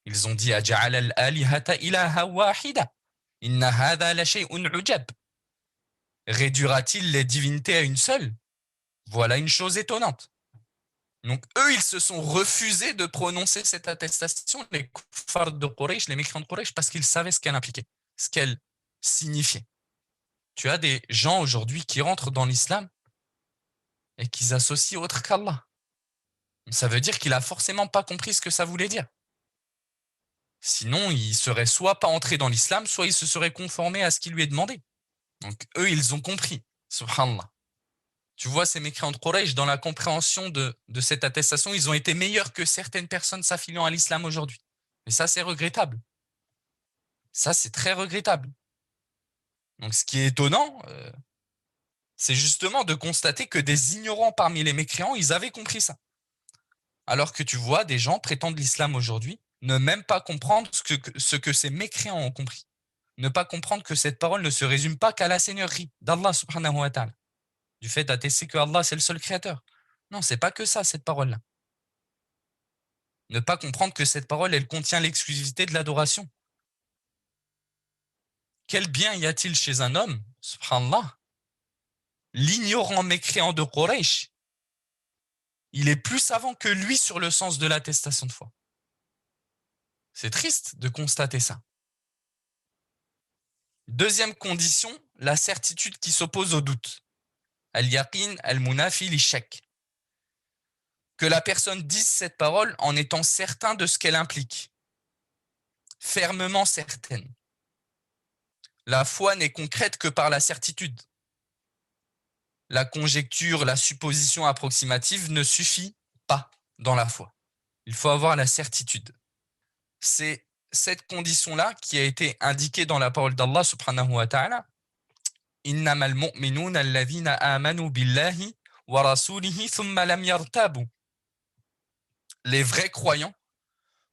Ils ont dit Aja'ala al-alihata ilaha wahida. Inna hadha la shay'un ujab. Réduira-t-il les divinités à une seule? Voilà une chose étonnante. Donc eux, ils se sont refusés de prononcer cette attestation, les kuffars de Quraysh, les mécréants de Quraysh, parce qu'ils savaient ce qu'elle impliquait, ce qu'elle signifiait. Tu as des gens aujourd'hui qui rentrent dans l'islam et qui associent autre qu'Allah. Ça veut dire qu'il a forcément pas compris ce que ça voulait dire. Sinon, il serait soit pas entré dans l'islam, soit il se serait conformé à ce qui lui est demandé. Donc eux, ils ont compris. Subhanallah. Tu vois, ces mécréants de Quraysh, dans la compréhension de cette attestation, ils ont été meilleurs que certaines personnes s'affiliant à l'islam aujourd'hui. Et ça, c'est regrettable. Ça, c'est très regrettable. Donc ce qui est étonnant, c'est justement de constater que des ignorants parmi les mécréants, ils avaient compris ça. Alors que tu vois, des gens prétendent l'islam aujourd'hui, ne même pas comprendre ce que ces mécréants ont compris. Ne pas comprendre que cette parole ne se résume pas qu'à la seigneurie d'Allah subhanahu wa ta'ala. Du fait d'attester que Allah c'est le seul créateur. Non, c'est pas que ça, cette parole-là. Ne pas comprendre que cette parole, elle contient l'exclusivité de l'adoration. Quel bien y a-t-il chez un homme, subhanallah, l'ignorant mécréant de Quraysh, il est plus savant que lui sur le sens de l'attestation de foi. C'est triste de constater ça. Deuxième condition, la certitude qui s'oppose au doute. Al-yaqin al-munafi li-shak. Que la personne dise cette parole en étant certain de ce qu'elle implique. Fermement certaine. La foi n'est concrète que par la certitude. La conjecture, la supposition approximative ne suffit pas dans la foi. Il faut avoir la certitude. C'est cette condition-là qui a été indiquée dans la parole d'Allah subhanahu wa ta'ala. Innamal mu'minuna alladhina amanu billahi wa rasulihi thumma lam yartabu. Les vrais croyants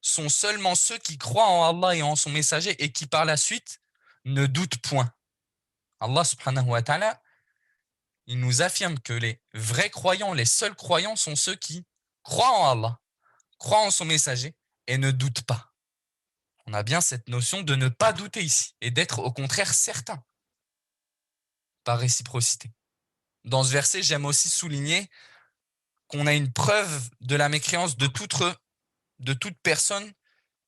sont seulement ceux qui croient en Allah et en son messager et qui par la suite ne doutent point. Allah subhanahu wa ta'ala, il nous affirme que les vrais croyants, les seuls croyants sont ceux qui croient en Allah, croient en son messager et ne doutent pas. On a bien cette notion de ne pas douter ici et d'être au contraire certain par réciprocité. Dans ce verset, j'aime aussi souligner qu'on a une preuve de la mécréance de toute personne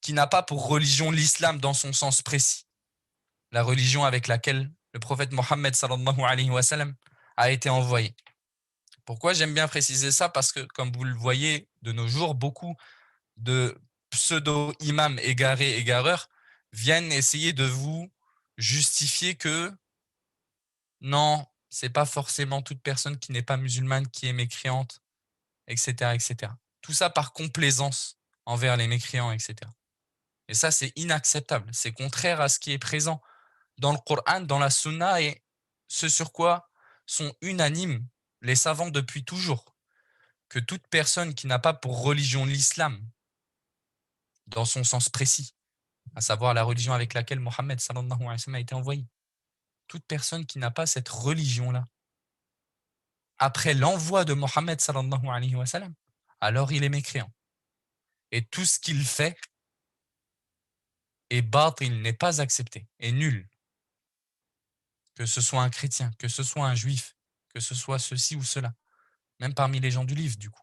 qui n'a pas pour religion l'islam dans son sens précis. La religion avec laquelle le prophète Mohammed sallallahu alayhi wa sallam a été envoyé. Pourquoi j'aime bien préciser ça? Parce que, comme vous le voyez de nos jours, beaucoup de pseudo-imams égarés, égareurs, viennent essayer de vous justifier que non, c'est pas forcément toute personne qui n'est pas musulmane qui est mécréante, etc., etc. Tout ça par complaisance envers les mécréants, etc. Et ça, c'est inacceptable. C'est contraire à ce qui est présent dans le Coran, dans la Sunna, et ce sur quoi sont unanimes les savants depuis toujours, que toute personne qui n'a pas pour religion l'islam, dans son sens précis, à savoir la religion avec laquelle Mohammed sallallahu alayhi wa sallam a été envoyé, toute personne qui n'a pas cette religion-là, après l'envoi de Mohammed sallallahu alayhi wa sallam, alors il est mécréant. Et tout ce qu'il fait est batil, n'est pas accepté, est nul. Que ce soit un chrétien, que ce soit un juif, que ce soit ceci ou cela, même parmi les gens du livre, du coup.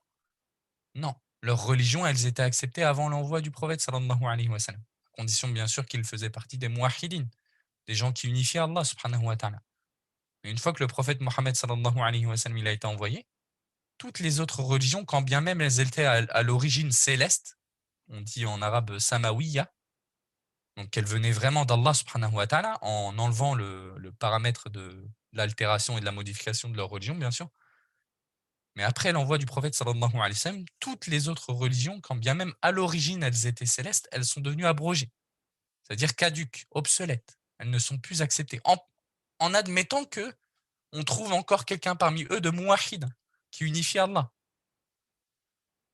Non, leurs religions, elles étaient acceptées avant l'envoi du prophète sallallahu alayhi wa sallam, à condition bien sûr qu'ils faisaient partie des muwahhidin, des gens qui unifient Allah subhanahu wa ta'ala. Mais une fois que le prophète Mohammed sallallahu alayhi wa sallam il a été envoyé, toutes les autres religions, quand bien même elles étaient à l'origine céleste, on dit en arabe samawiya, donc qu'elles venaient vraiment d'Allah subhanahu wa ta'ala, en enlevant le paramètre de l'altération et de la modification de leur religion, bien sûr. Mais après l'envoi du prophète sallallahu alayhi wa sallam, toutes les autres religions, quand bien même à l'origine elles étaient célestes, elles sont devenues abrogées. c'est-à-dire caduques, obsolètes. Elles ne sont plus acceptées. En admettant que on trouve encore quelqu'un parmi eux de muwahhid, qui unifie Allah.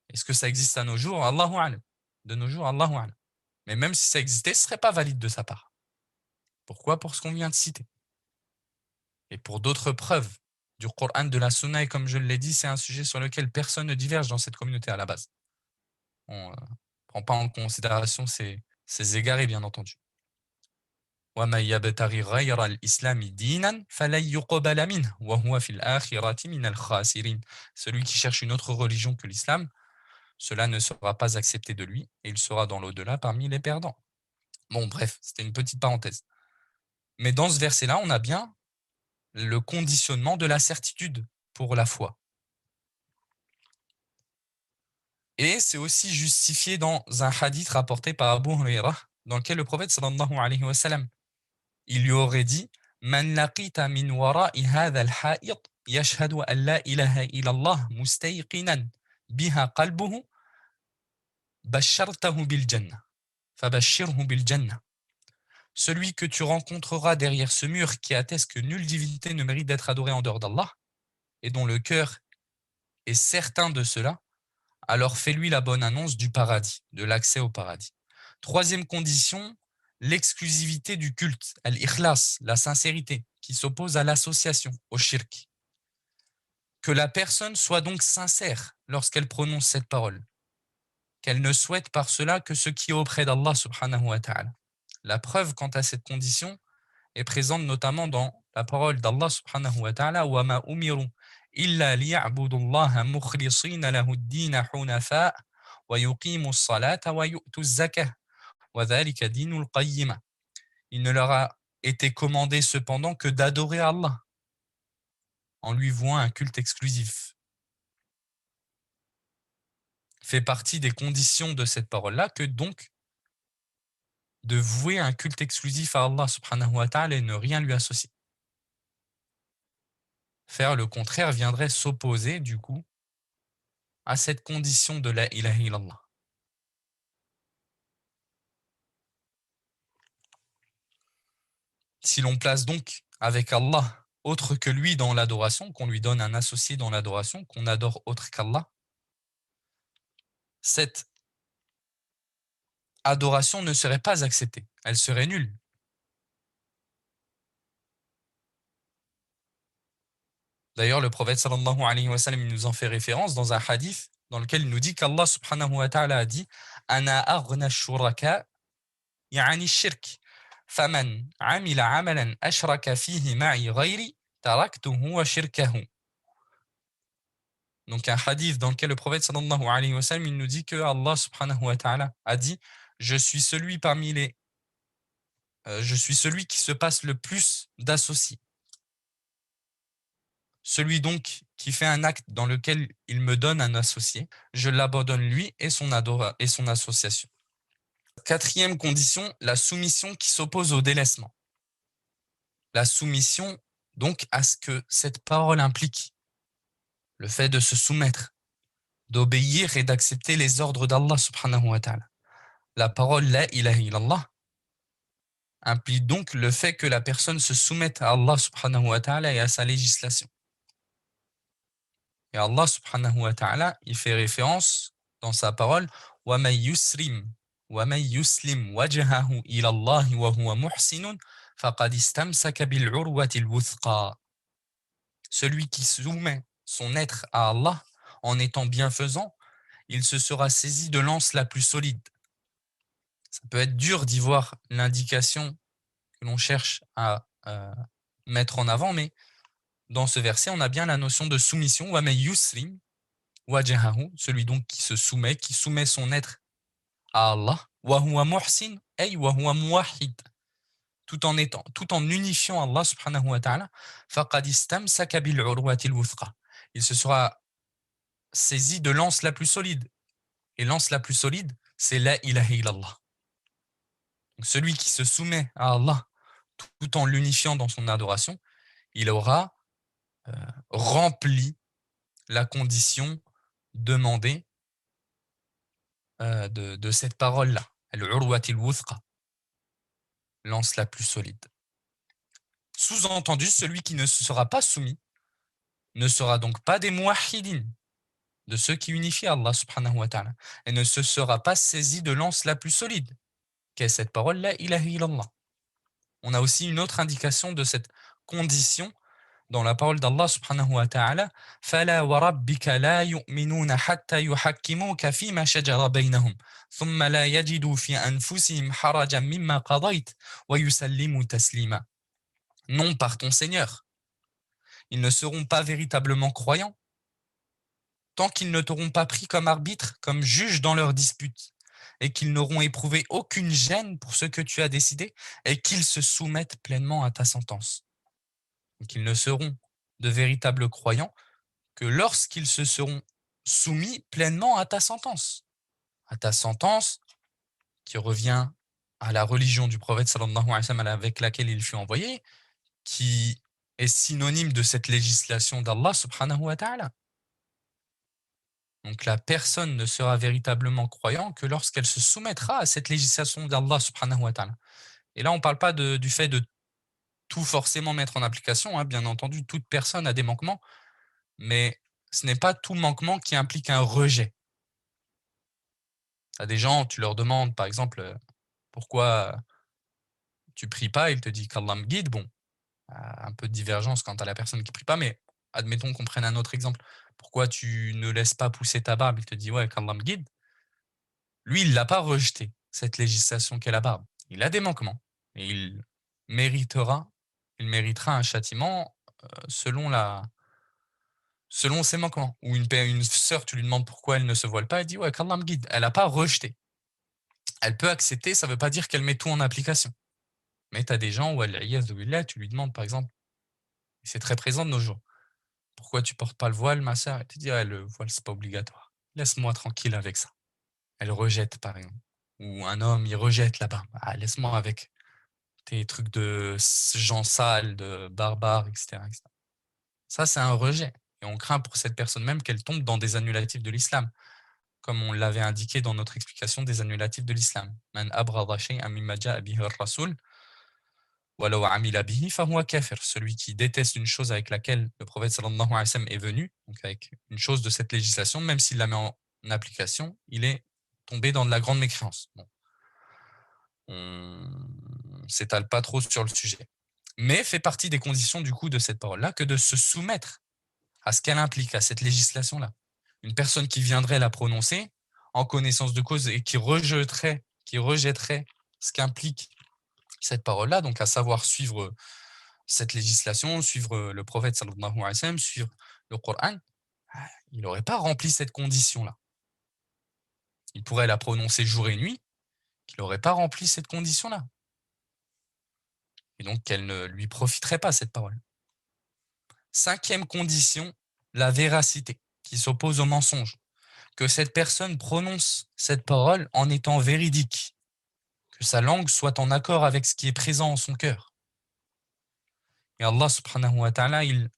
Est-ce que ça existe à nos jours? Allahu a'lam. De nos jours, Allahu a'lam. Mais même si ça existait, ce ne serait pas valide de sa part. Pourquoi? Pour ce qu'on vient de citer. Et pour d'autres preuves du Coran, de la Sunna, et comme je l'ai dit, c'est un sujet sur lequel personne ne diverge dans cette communauté à la base. On ne prend pas en considération ces égarés, bien entendu. وَمَنْ يَبْتَغِ غَيْرَ الْإِسْلَامِ دِينًا فَلَنْ يُقْبَلَ مِنْهُ وَهُوَ فِي الْآخِرَةِ مِنَ الْخَاسِرِينَ. Celui qui cherche une autre religion que l'islam, cela ne sera pas accepté de lui et il sera dans l'au-delà parmi les perdants. Bon, bref, c'était une petite parenthèse. Mais dans ce verset-là, on a bien le conditionnement de la certitude pour la foi. Et c'est aussi justifié dans un hadith rapporté par Abu Hurairah, dans lequel le prophète sallallahu alayhi wa sallam, il lui aurait dit: Man laqita min wara'i hadha al-ha'id yashhadu an la ilaha illallah mustayqinan biha qalbuhu bashartahu bil jannah fabashshirhu bil jannah. Celui que tu rencontreras derrière ce mur qui atteste que nulle divinité ne mérite d'être adorée en dehors d'Allah et dont le cœur est certain de cela, alors fais-lui la bonne annonce du paradis, de l'accès au paradis. Troisième condition, l'exclusivité du culte, al-ikhlas, la sincérité, qui s'oppose à l'association, au shirk. Que la personne soit donc sincère lorsqu'elle prononce cette parole, qu'elle ne souhaite par cela que ce qui est auprès d'Allah subhanahu wa ta'ala. La preuve quant à cette condition est présente notamment dans la parole d'Allah subhanahu wa ta'ala: wa ma umiru illa liya'budu Allah mukhlisina lahu ad-din hunafa wa yuqimu as-salata wa yu'tu az-zakah wa dhalika dinul qayyimah. Il ne leur a été commandé cependant que d'adorer Allah en lui vouant un culte exclusif. Fait partie des conditions de cette parole-là que donc de vouer un culte exclusif à Allah subhanahu wa ta'ala et ne rien lui associer. Faire le contraire viendrait s'opposer du coup à cette condition de la ilaha illallah. Si l'on place donc avec Allah autre que lui dans l'adoration, qu'on lui donne un associé dans l'adoration, qu'on adore autre qu'Allah, cette adoration ne serait pas acceptée, elle serait nulle. D'ailleurs, le prophète sallallahu alayhi wa sallam nous en fait référence dans un hadith dans lequel il nous dit qu'Allah subhanahu wa ta'ala a dit: Ana aghna shuraka yani shirk faman amila amalan ashraka fihi ma'i ghayri taraktuhu wa shirkahu. Donc un hadith dans lequel le prophète sallallahu alayhi wa sallam il nous dit que Allah subhanahu wa ta'ala a dit: je suis celui qui se passe le plus d'associés. Celui donc qui fait un acte dans lequel il me donne un associé, je l'abandonne lui et son association. Quatrième condition, la soumission qui s'oppose au délaissement. La soumission donc à ce que cette parole implique, le fait de se soumettre, d'obéir et d'accepter les ordres d'Allah subhanahu wa ta'ala. La parole la ilaha illallah implique donc le fait que la personne se soumette à Allah subhanahu wa ta'ala et à sa législation. Et Allah subhanahu wa ta'ala, il fait référence dans sa parole: وَمَنْ يُسْلِمْ وَجْهَهُ إِلَى اللَّهِ وَهُوَ مُحْسِنٌ فَقَدِ اسْتَمْسَكَ بِالْعُرْوَةِ الْوُثْقَى. Celui qui soumet son être à Allah en étant bienfaisant, il se sera saisi de l'anse la plus solide. Ça peut être dur d'y voir l'indication que l'on cherche à mettre en avant, mais dans ce verset, on a bien la notion de soumission. وَمَنْ يُسْلِمْ وَجْهَهُ, celui donc qui se soumet, qui soumet son être à Allah, وَهُوَ مُحْسِنٌ أي وَهُوَ مُوَحِّدٌ, tout en unifiant Allah subhanahu wa ta'ala, فَقَدِ اسْتَمْسَكَ بِالْعُرْوَةِ الْوُثْقَى, il se sera saisi de l'anse la plus solide. Et l'anse la plus solide, c'est la ilaha illallah. Donc celui qui se soumet à Allah tout en l'unifiant dans son adoration, il aura rempli la condition demandée de cette parole-là, al-urwatil wuthqa. l'anse la plus solide. Sous-entendu, celui qui ne se sera pas soumis ne sera donc pas des muwahhidin, de ceux qui unifient Allah subhanahu wa ta'ala, et ne se sera pas saisi de l'anse la plus solide, qu'est cette parole la ilaha illallah. On a aussi une autre indication de cette condition dans la parole d'Allah subhanahu wa ta'ala, فَلَا وَرَبِّكَ لَا يُؤْمِنُونَ حَتَّى يُحَكِّمُوكَ فِيمَا شَجَرَ بَيْنَهُمْ ثُمَّ لَا يَجِدُوا فِي أَنفُسِهِمْ حَرَجًا مِمَّا قَضَيْتَ وَيُسَلِّمُوا تَسْلِيمًا. Non, par ton Seigneur, ils ne seront pas véritablement croyants tant qu'ils ne t'auront pas pris comme arbitre, comme juge dans leurs disputes, et qu'ils n'auront éprouvé aucune gêne pour ce que tu as décidé, et qu'ils se soumettent pleinement à ta sentence. Donc ils ne seront de véritables croyants que lorsqu'ils se seront soumis pleinement à ta sentence qui revient à la religion du prophète sallallahu alayhi wa sallam avec laquelle il fut envoyé, qui est synonyme de cette législation d'Allah subhanahu wa ta'ala. Donc la personne ne sera véritablement croyant que lorsqu'elle se soumettra à cette législation d'Allah subhanahu wa ta'ala. Et là, on ne parle pas du fait de tout forcément mettre en application, hein. Bien entendu, toute personne a des manquements, mais ce n'est pas tout manquement qui implique un rejet. À des gens, tu leur demandes, par exemple, pourquoi tu pries pas, il te dit qu'Allah me guide. Bon, un peu de divergence quant à la personne qui prie pas, mais admettons qu'on prenne un autre exemple. Pourquoi tu ne laisses pas pousser ta barbe? Il te dit ouais, qu'Allah me guide. Lui, il l'a pas rejeté, cette législation qu'est la barbe. Il a des manquements et il méritera un châtiment selon ses manquements. Ou une sœur, tu lui demandes pourquoi elle ne se voile pas, elle dit ouais, qu'Allah me guide. Elle n'a pas rejeté. Elle peut accepter, ça ne veut pas dire qu'elle met tout en application. Mais tu as des gens où tu lui demandes par exemple, et c'est très présent de nos jours, pourquoi tu portes pas le voile, ma sœur? Elle te dit le voile, c'est pas obligatoire. Laisse-moi tranquille avec ça. Elle rejette par exemple. Ou un homme, il rejette la barbe. Laisse-moi avec tes trucs de gens sales, de barbares, etc. etc. Ça, c'est un rejet. Et on craint pour cette personne même qu'elle tombe dans des annulatifs de l'islam, comme on l'avait indiqué dans notre explication des annulatifs de l'islam. Man abrada shay'an mimma ja'a bihi ar-rasul walau amila bihi fahuwa kafir. Celui qui déteste une chose avec laquelle le prophète sallallahu alayhi wa sallam est venu, donc avec une chose de cette législation, même s'il la met en application, il est tombé dans de la grande mécréance. Bon. On s'étale pas trop sur le sujet. Mais fait partie des conditions du coup de cette parole-là que de se soumettre à ce qu'elle implique, à cette législation-là. Une personne qui viendrait la prononcer en connaissance de cause et qui rejetterait ce qu'implique cette parole-là, donc à savoir suivre cette législation, suivre le prophète sallallahu alayhi wa sallam, suivre le Coran, il n'aurait pas rempli cette condition-là. Il pourrait la prononcer jour et nuit, qu'il n'aurait pas rempli cette condition-là. Et donc qu'elle ne lui profiterait pas, cette parole. 5e condition, la véracité, qui s'oppose au mensonge. Que cette personne prononce cette parole en étant véridique, que sa langue soit en accord avec ce qui est présent en son cœur. Et Allah subhanahu wa ta'ala, il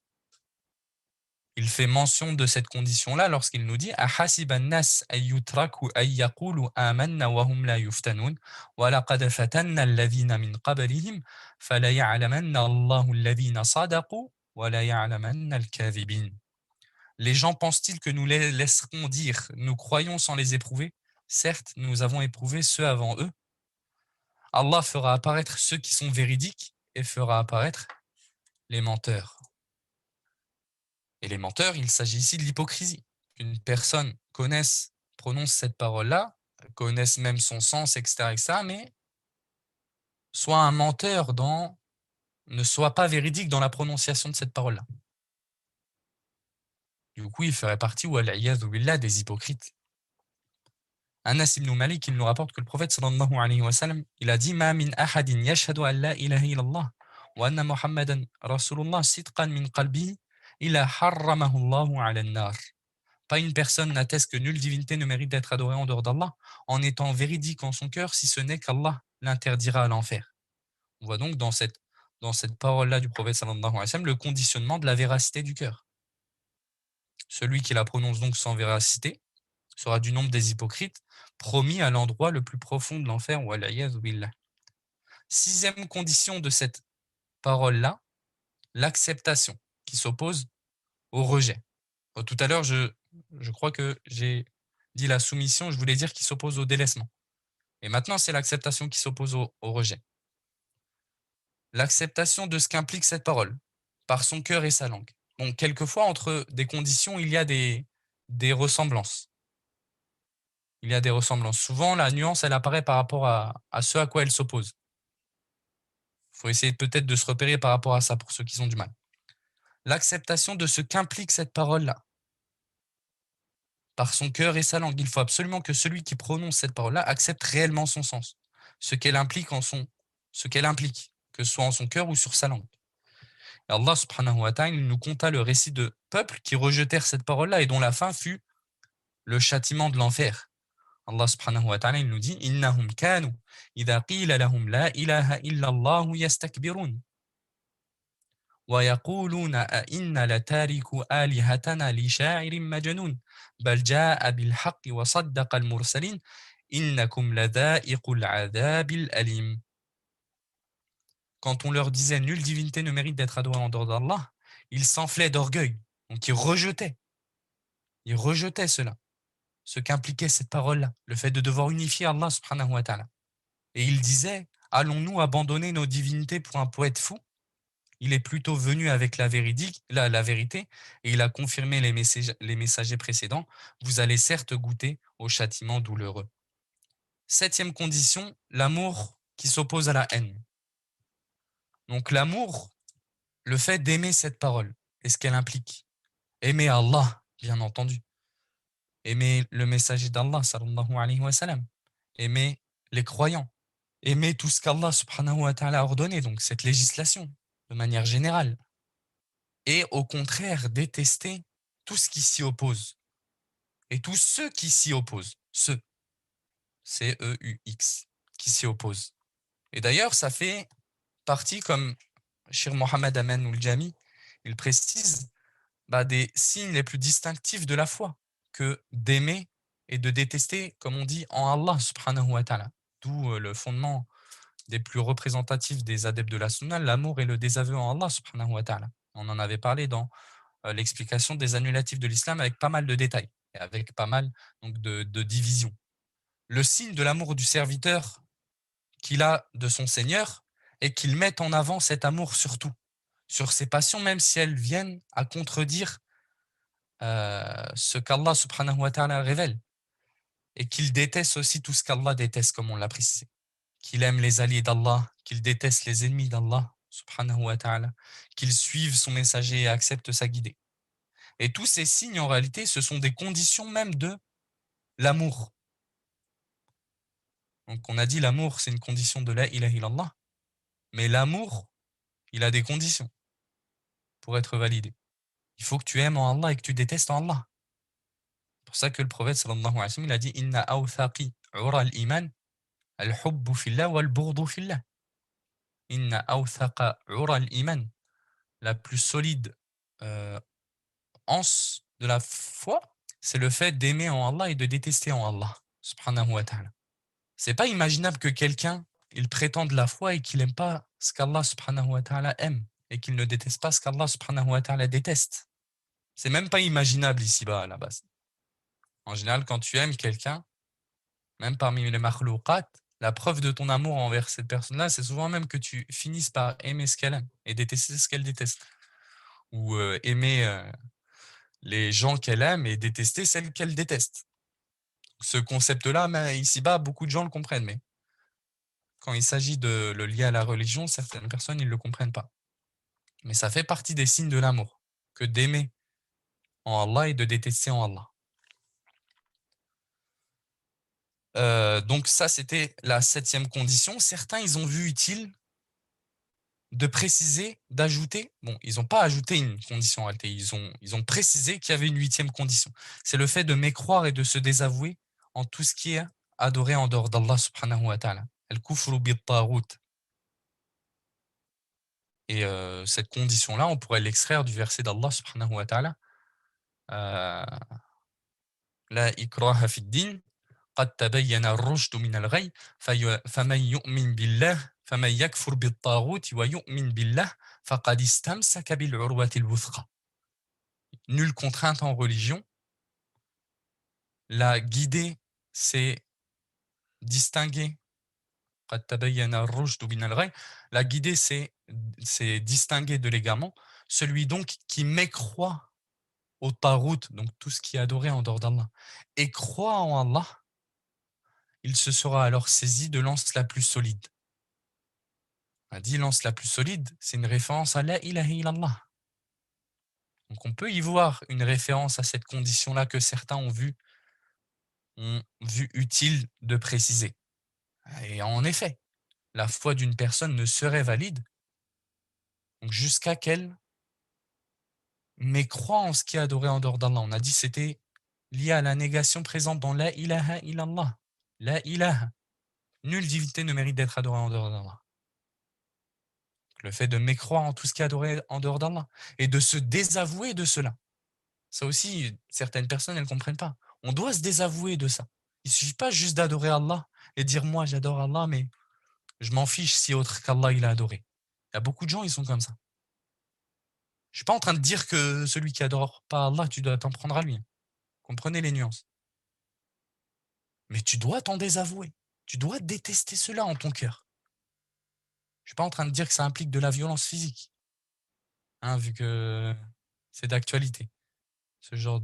fait mention de cette condition-là lorsqu'il nous dit « Ahasiba an-nas an yutraku an yaqulu amanna wa hum la yuftanun wa laqad fatanna alladhina min qablihim fala ya'lamanna Allahu alladhina sadaqu wa la ya'lamanna al-kadhibin » Les gens pensent-ils que nous les laisserons dire « Nous croyons sans les éprouver » Certes, nous avons éprouvé ceux avant eux. Allah fera apparaître ceux qui sont véridiques et fera apparaître les menteurs. Et les menteurs, il s'agit ici de l'hypocrisie. Une personne prononce cette parole-là, connaisse même son sens, etc., mais soit un menteur ne soit pas véridique dans la prononciation de cette parole-là. Du coup, il ferait partie, ou al-iyadhu billah, des hypocrites. Anas ibn Malik, il nous rapporte que le prophète sallallahu alayhi wa sallam, il a dit Ma min ahadin yashhadu an la ilaha illallah wa anna Muhammadan rasulullah sidqan min qalbihi illa harramahu Allahu ala an-nar. Pas une personne n'atteste que nulle divinité ne mérite d'être adorée en dehors d'Allah en étant véridique en son cœur, si ce n'est qu'Allah l'interdira à l'enfer. On voit donc dans cette parole-là du prophète sallallahu alayhi wa sallam le conditionnement de la véracité du cœur. Celui qui la prononce donc sans véracité sera du nombre des hypocrites, promis à l'endroit le plus profond de l'enfer, ou al-iyadhu billah. Sixième condition de cette parole-là, l'acceptation, qui s'oppose au rejet. Tout à l'heure, je crois que j'ai dit la soumission, je voulais dire qui s'oppose au délaissement. Et maintenant, c'est l'acceptation qui s'oppose au rejet. L'acceptation de ce qu'implique cette parole, par son cœur et sa langue. Bon, quelquefois, entre des conditions, il y a des ressemblances. Il y a des ressemblances. Souvent, la nuance, elle apparaît par rapport à ce à quoi elle s'oppose. Il faut essayer peut-être de se repérer par rapport à ça pour ceux qui ont du mal. L'acceptation de ce qu'implique cette parole-là, par son cœur et sa langue. Il faut absolument que celui qui prononce cette parole-là accepte réellement son sens, ce qu'elle implique, que ce soit en son cœur ou sur sa langue. Et Allah subhanahu wa ta'ala nous conta le récit de peuples qui rejetèrent cette parole-là et dont la fin fut le châtiment de l'enfer. Allah subhanahu wa ta'ala nous dit Innahum kanu idha qila lahum la ilaha illa Allah yastakbirun wa yaquluna a inna latariku alihatana li sha'irin majnun bal jaa bil haqqi wa saddaqa al mursalin innakum ladha'iqul adhabil alim. Quand on leur disait nulle divinité ne mérite d'être adorée en dehors d'Allah, ils s'enflaient d'orgueil. Donc ils rejetaient cela, ce qu'impliquait cette parole-là, le fait de devoir unifier Allah subhanahu wa ta'ala. Et ils disaient, allons-nous abandonner nos divinités pour un poète fou? Il est plutôt venu avec la vérité, et il a confirmé les messagers précédents. Vous allez certes goûter au châtiment douloureux. Septième condition, l'amour qui s'oppose à la haine. Donc l'amour, le fait d'aimer cette parole, et ce qu'elle implique. Aimer Allah, bien entendu. Aimer le messager d'Allah, sallallahu alayhi wa sallam. Aimer les croyants. Aimer tout ce qu'Allah subhanahu wa ta'ala a ordonné, donc cette législation, de manière générale. Et au contraire, détester tout ce qui s'y oppose. Et tous ceux qui s'y opposent. Ceux. C-E-U-X. Qui s'y opposent. Et d'ailleurs, ça fait partie, comme Cheikh Mohammed Amen Oul-Jami, il précise des signes les plus distinctifs de la foi que d'aimer et de détester, comme on dit, en Allah subhanahu wa ta'ala. D'où le fondement des plus représentatifs des adeptes de la sunna, l'amour et le désaveu en Allah subhanahu wa ta'ala. On en avait parlé dans l'explication des annulatifs de l'islam avec pas mal de détails, et avec pas mal donc, de divisions. Le signe de l'amour du serviteur qu'il a de son Seigneur est qu'il mette en avant cet amour sur tout, sur ses passions, même si elles viennent à contredire ce qu'Allah subhanahu wa ta'ala révèle, et qu'il déteste aussi tout ce qu'Allah déteste, comme on l'a précisé, qu'il aime les alliés d'Allah, qu'il déteste les ennemis d'Allah subhanahu wa ta'ala, qu'il suive son messager et accepte sa guidée. Et tous ces signes, en réalité, ce sont des conditions même de l'amour. Donc on a dit l'amour, c'est une condition de la ilaha illallah, mais l'amour, il a des conditions pour être validé. Il faut que tu aimes en Allah et que tu détestes en Allah. C'est pour ça que le prophète sallallahu alayhi wa sallam, il a dit Inna awthaqi ura al-iman al-hubbu fillah wal-bughdu fillah. Inna awthaqa ura al-iman. La plus solide anse de la foi, c'est le fait d'aimer en Allah et de détester en Allah subhanahu wa ta'ala. C'est pas imaginable que quelqu'un il prétende la foi et qu'il n'aime pas ce qu'Allah subhanahu wa ta'ala aime et qu'il ne déteste pas ce qu'Allah subhanahu wa ta'ala déteste. C'est même pas imaginable ici-bas à la base. En général, quand tu aimes quelqu'un, même parmi les makhlouqat, la preuve de ton amour envers cette personne-là, c'est souvent même que tu finisses par aimer ce qu'elle aime et détester ce qu'elle déteste. Ou aimer les gens qu'elle aime et détester celles qu'elle déteste. Ce concept-là, mais ici-bas, beaucoup de gens le comprennent, mais quand il s'agit de le lier à la religion, certaines personnes, ils ne le comprennent pas. Mais ça fait partie des signes de l'amour, que d'aimer en Allah et de détester en Allah. Donc ça, c'était la septième condition. Certains, ils ont vu utile de préciser, d'ajouter, bon, ils n'ont pas ajouté une condition en réalité, ils ont précisé qu'il y avait une huitième condition. C'est le fait de mécroire et de se désavouer en tout ce qui est adoré en dehors d'Allah subhanahu wa ta'ala. Al-kufru bit-taghut. Et cette condition-là, on pourrait l'extraire du verset d'Allah subhanahu wa ta'ala. La ikraha fid din, qad tabayyana ar-rushdu min al-ghayy, faman yu'min billah فمن يكفر بالطاغوت ويؤمن بالله فقد استمسك بالعروة الوثقى. Nulle contrainte en religion. La guidée, c'est distinguer. قد تبين الرشد من الغي. La guidée, c'est distinguer de l'égarement. Celui donc qui mécroit au tarout, donc tout ce qui est adoré en dehors d'Allah, et croit en Allah, il se sera alors saisi de l'anse la plus solide. On a dit l'anse la plus solide, c'est une référence à la ilaha illallah. Donc on peut y voir une référence à cette condition-là que certains ont vu utile de préciser. Et en effet, la foi d'une personne ne serait valide donc jusqu'à qu'elle mécroit en ce qui est adoré en dehors d'Allah. On a dit que c'était lié à la négation présente dans la ilaha illallah. La ilaha. Nulle divinité ne mérite d'être adorée en dehors d'Allah. Le fait de mécroire en tout ce qui est adoré en dehors d'Allah et de se désavouer de cela. Ça aussi, certaines personnes, elles ne comprennent pas. On doit se désavouer de ça. Il ne suffit pas juste d'adorer Allah et dire moi j'adore Allah, mais je m'en fiche si autre qu'Allah il a adoré. Il y a beaucoup de gens, ils sont comme ça. Je ne suis pas en train de dire que celui qui adore pas Allah, tu dois t'en prendre à lui. Comprenez les nuances. Mais tu dois t'en désavouer. Tu dois détester cela en ton cœur. Je ne suis pas en train de dire que ça implique de la violence physique, hein, vu que c'est d'actualité, ce genre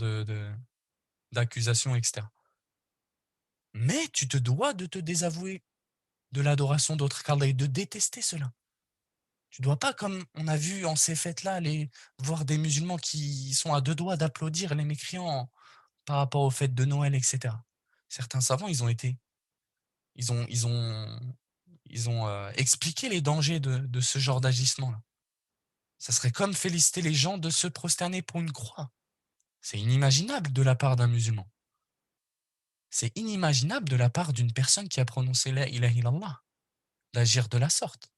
d'accusation, etc. Mais tu te dois de te désavouer de l'adoration d'autres qu'Allah et de détester cela. Tu ne dois pas, comme on a vu en ces fêtes-là, voir des musulmans qui sont à deux doigts d'applaudir les mécréants par rapport aux fêtes de Noël, etc. Certains savants, ils ont expliqué les dangers de ce genre d'agissement-là. Ça serait comme féliciter les gens de se prosterner pour une croix. C'est inimaginable de la part d'un musulman. C'est inimaginable de la part d'une personne qui a prononcé la ilaha illallah d'agir de la sorte.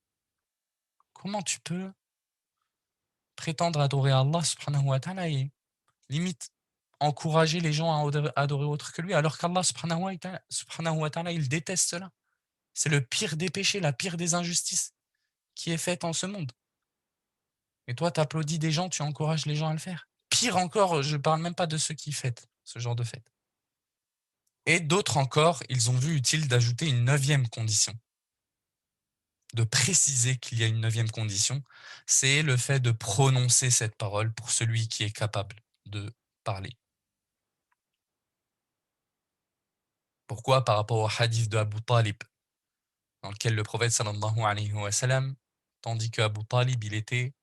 Comment tu peux prétendre adorer Allah subhanahu wa ta'ala et limite encourager les gens à adorer autre que lui alors qu'Allah subhanahu wa ta'ala il déteste cela. C'est le pire des péchés, la pire des injustices qui est faite en ce monde. Et toi, tu applaudis des gens, tu encourages les gens à le faire. Pire encore, je ne parle même pas de ceux qui fêtent ce genre de fête. Et d'autres encore, ils ont vu utile d'ajouter une 9e condition, de préciser qu'il y a une 9e condition, c'est le fait de prononcer cette parole pour celui qui est capable de parler. Pourquoi? Par rapport au hadith de Abu Talib, dans lequel le prophète sallallahu alayhi wa sallam, tandis que Abu Talib, il était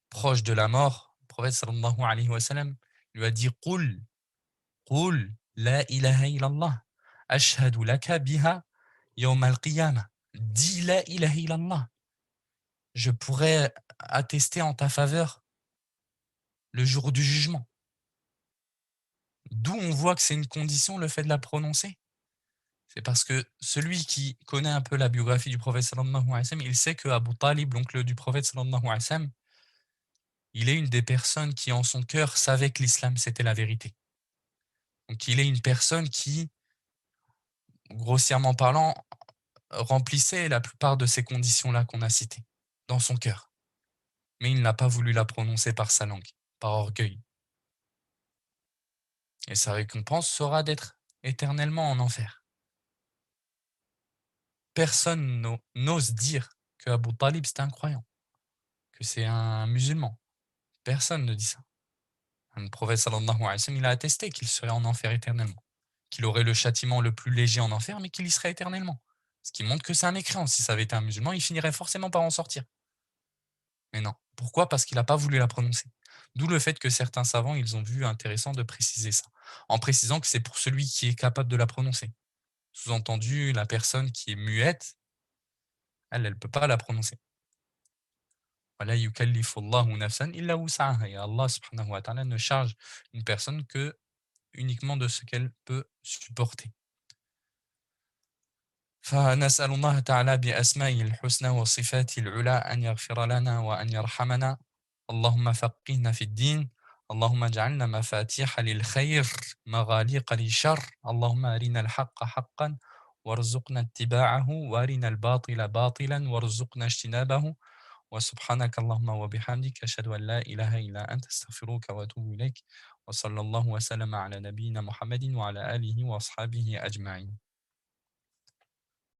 proche de la mort, le prophète sallallahu alayhi wa sallam lui a dit Qul, Qul, la ilaha illallah, ashhadu laka biha yawm al-qiyamah. Dis la ilaha illallah. Je pourrais attester en ta faveur le jour du jugement. D'où on voit que c'est une condition, le fait de la prononcer. C'est parce que celui qui connaît un peu la biographie du prophète sallallahu alayhi wa sallam, il sait que Abu Talib, l'oncle du prophète sallallahu alayhi wa sallam, il est une des personnes qui, en son cœur, savait que l'islam, c'était la vérité. Donc, il est une personne qui, grossièrement parlant, remplissait la plupart de ces conditions-là qu'on a citées, dans son cœur. Mais il n'a pas voulu la prononcer par sa langue, par orgueil. Et sa récompense sera d'être éternellement en enfer. Personne n'ose dire que Abu Talib, c'est un croyant, que c'est un musulman. Personne ne dit ça. Le prophète sallallahu alayhi wa sallam, il a attesté qu'il serait en enfer éternellement, qu'il aurait le châtiment le plus léger en enfer, mais qu'il y serait éternellement. Ce qui montre que c'est un mécréant. Si ça avait été un musulman, il finirait forcément par en sortir. Mais non. Pourquoi? Parce qu'il n'a pas voulu la prononcer. D'où le fait que certains savants, ils ont vu intéressant de préciser ça, en précisant que c'est pour celui qui est capable de la prononcer. Sous-entendu, la personne qui est muette, elle ne peut pas la prononcer. وَلَا يُكَلِّفُ اللَّهُ نَفْسًا إِلَّا وُسْعَهَا. Et Allah subhanahu wa ta'ala ne charge une personne que uniquement de ce qu'elle peut supporter. فنسأل الله تعالى بأسمائه الحسنى وصفاته العلى أن يغفر لنا وأن يرحمنا. اللهم فقهنا في الدين. اللهم اجعلنا مفاتيح للخير مغاليق للشر. اللهم أرنا الحق حقا وارزقنا اتباعه وارنا الباطل باطلا وارزقنا اجتنابه وسبحانك اللهم وبحمدك أشهد أن لا إله إلا أنت أستغفرك وأتوب إليك وصلى الله وسلم على نبينا محمد وعلى آله وأصحابه أجمعين.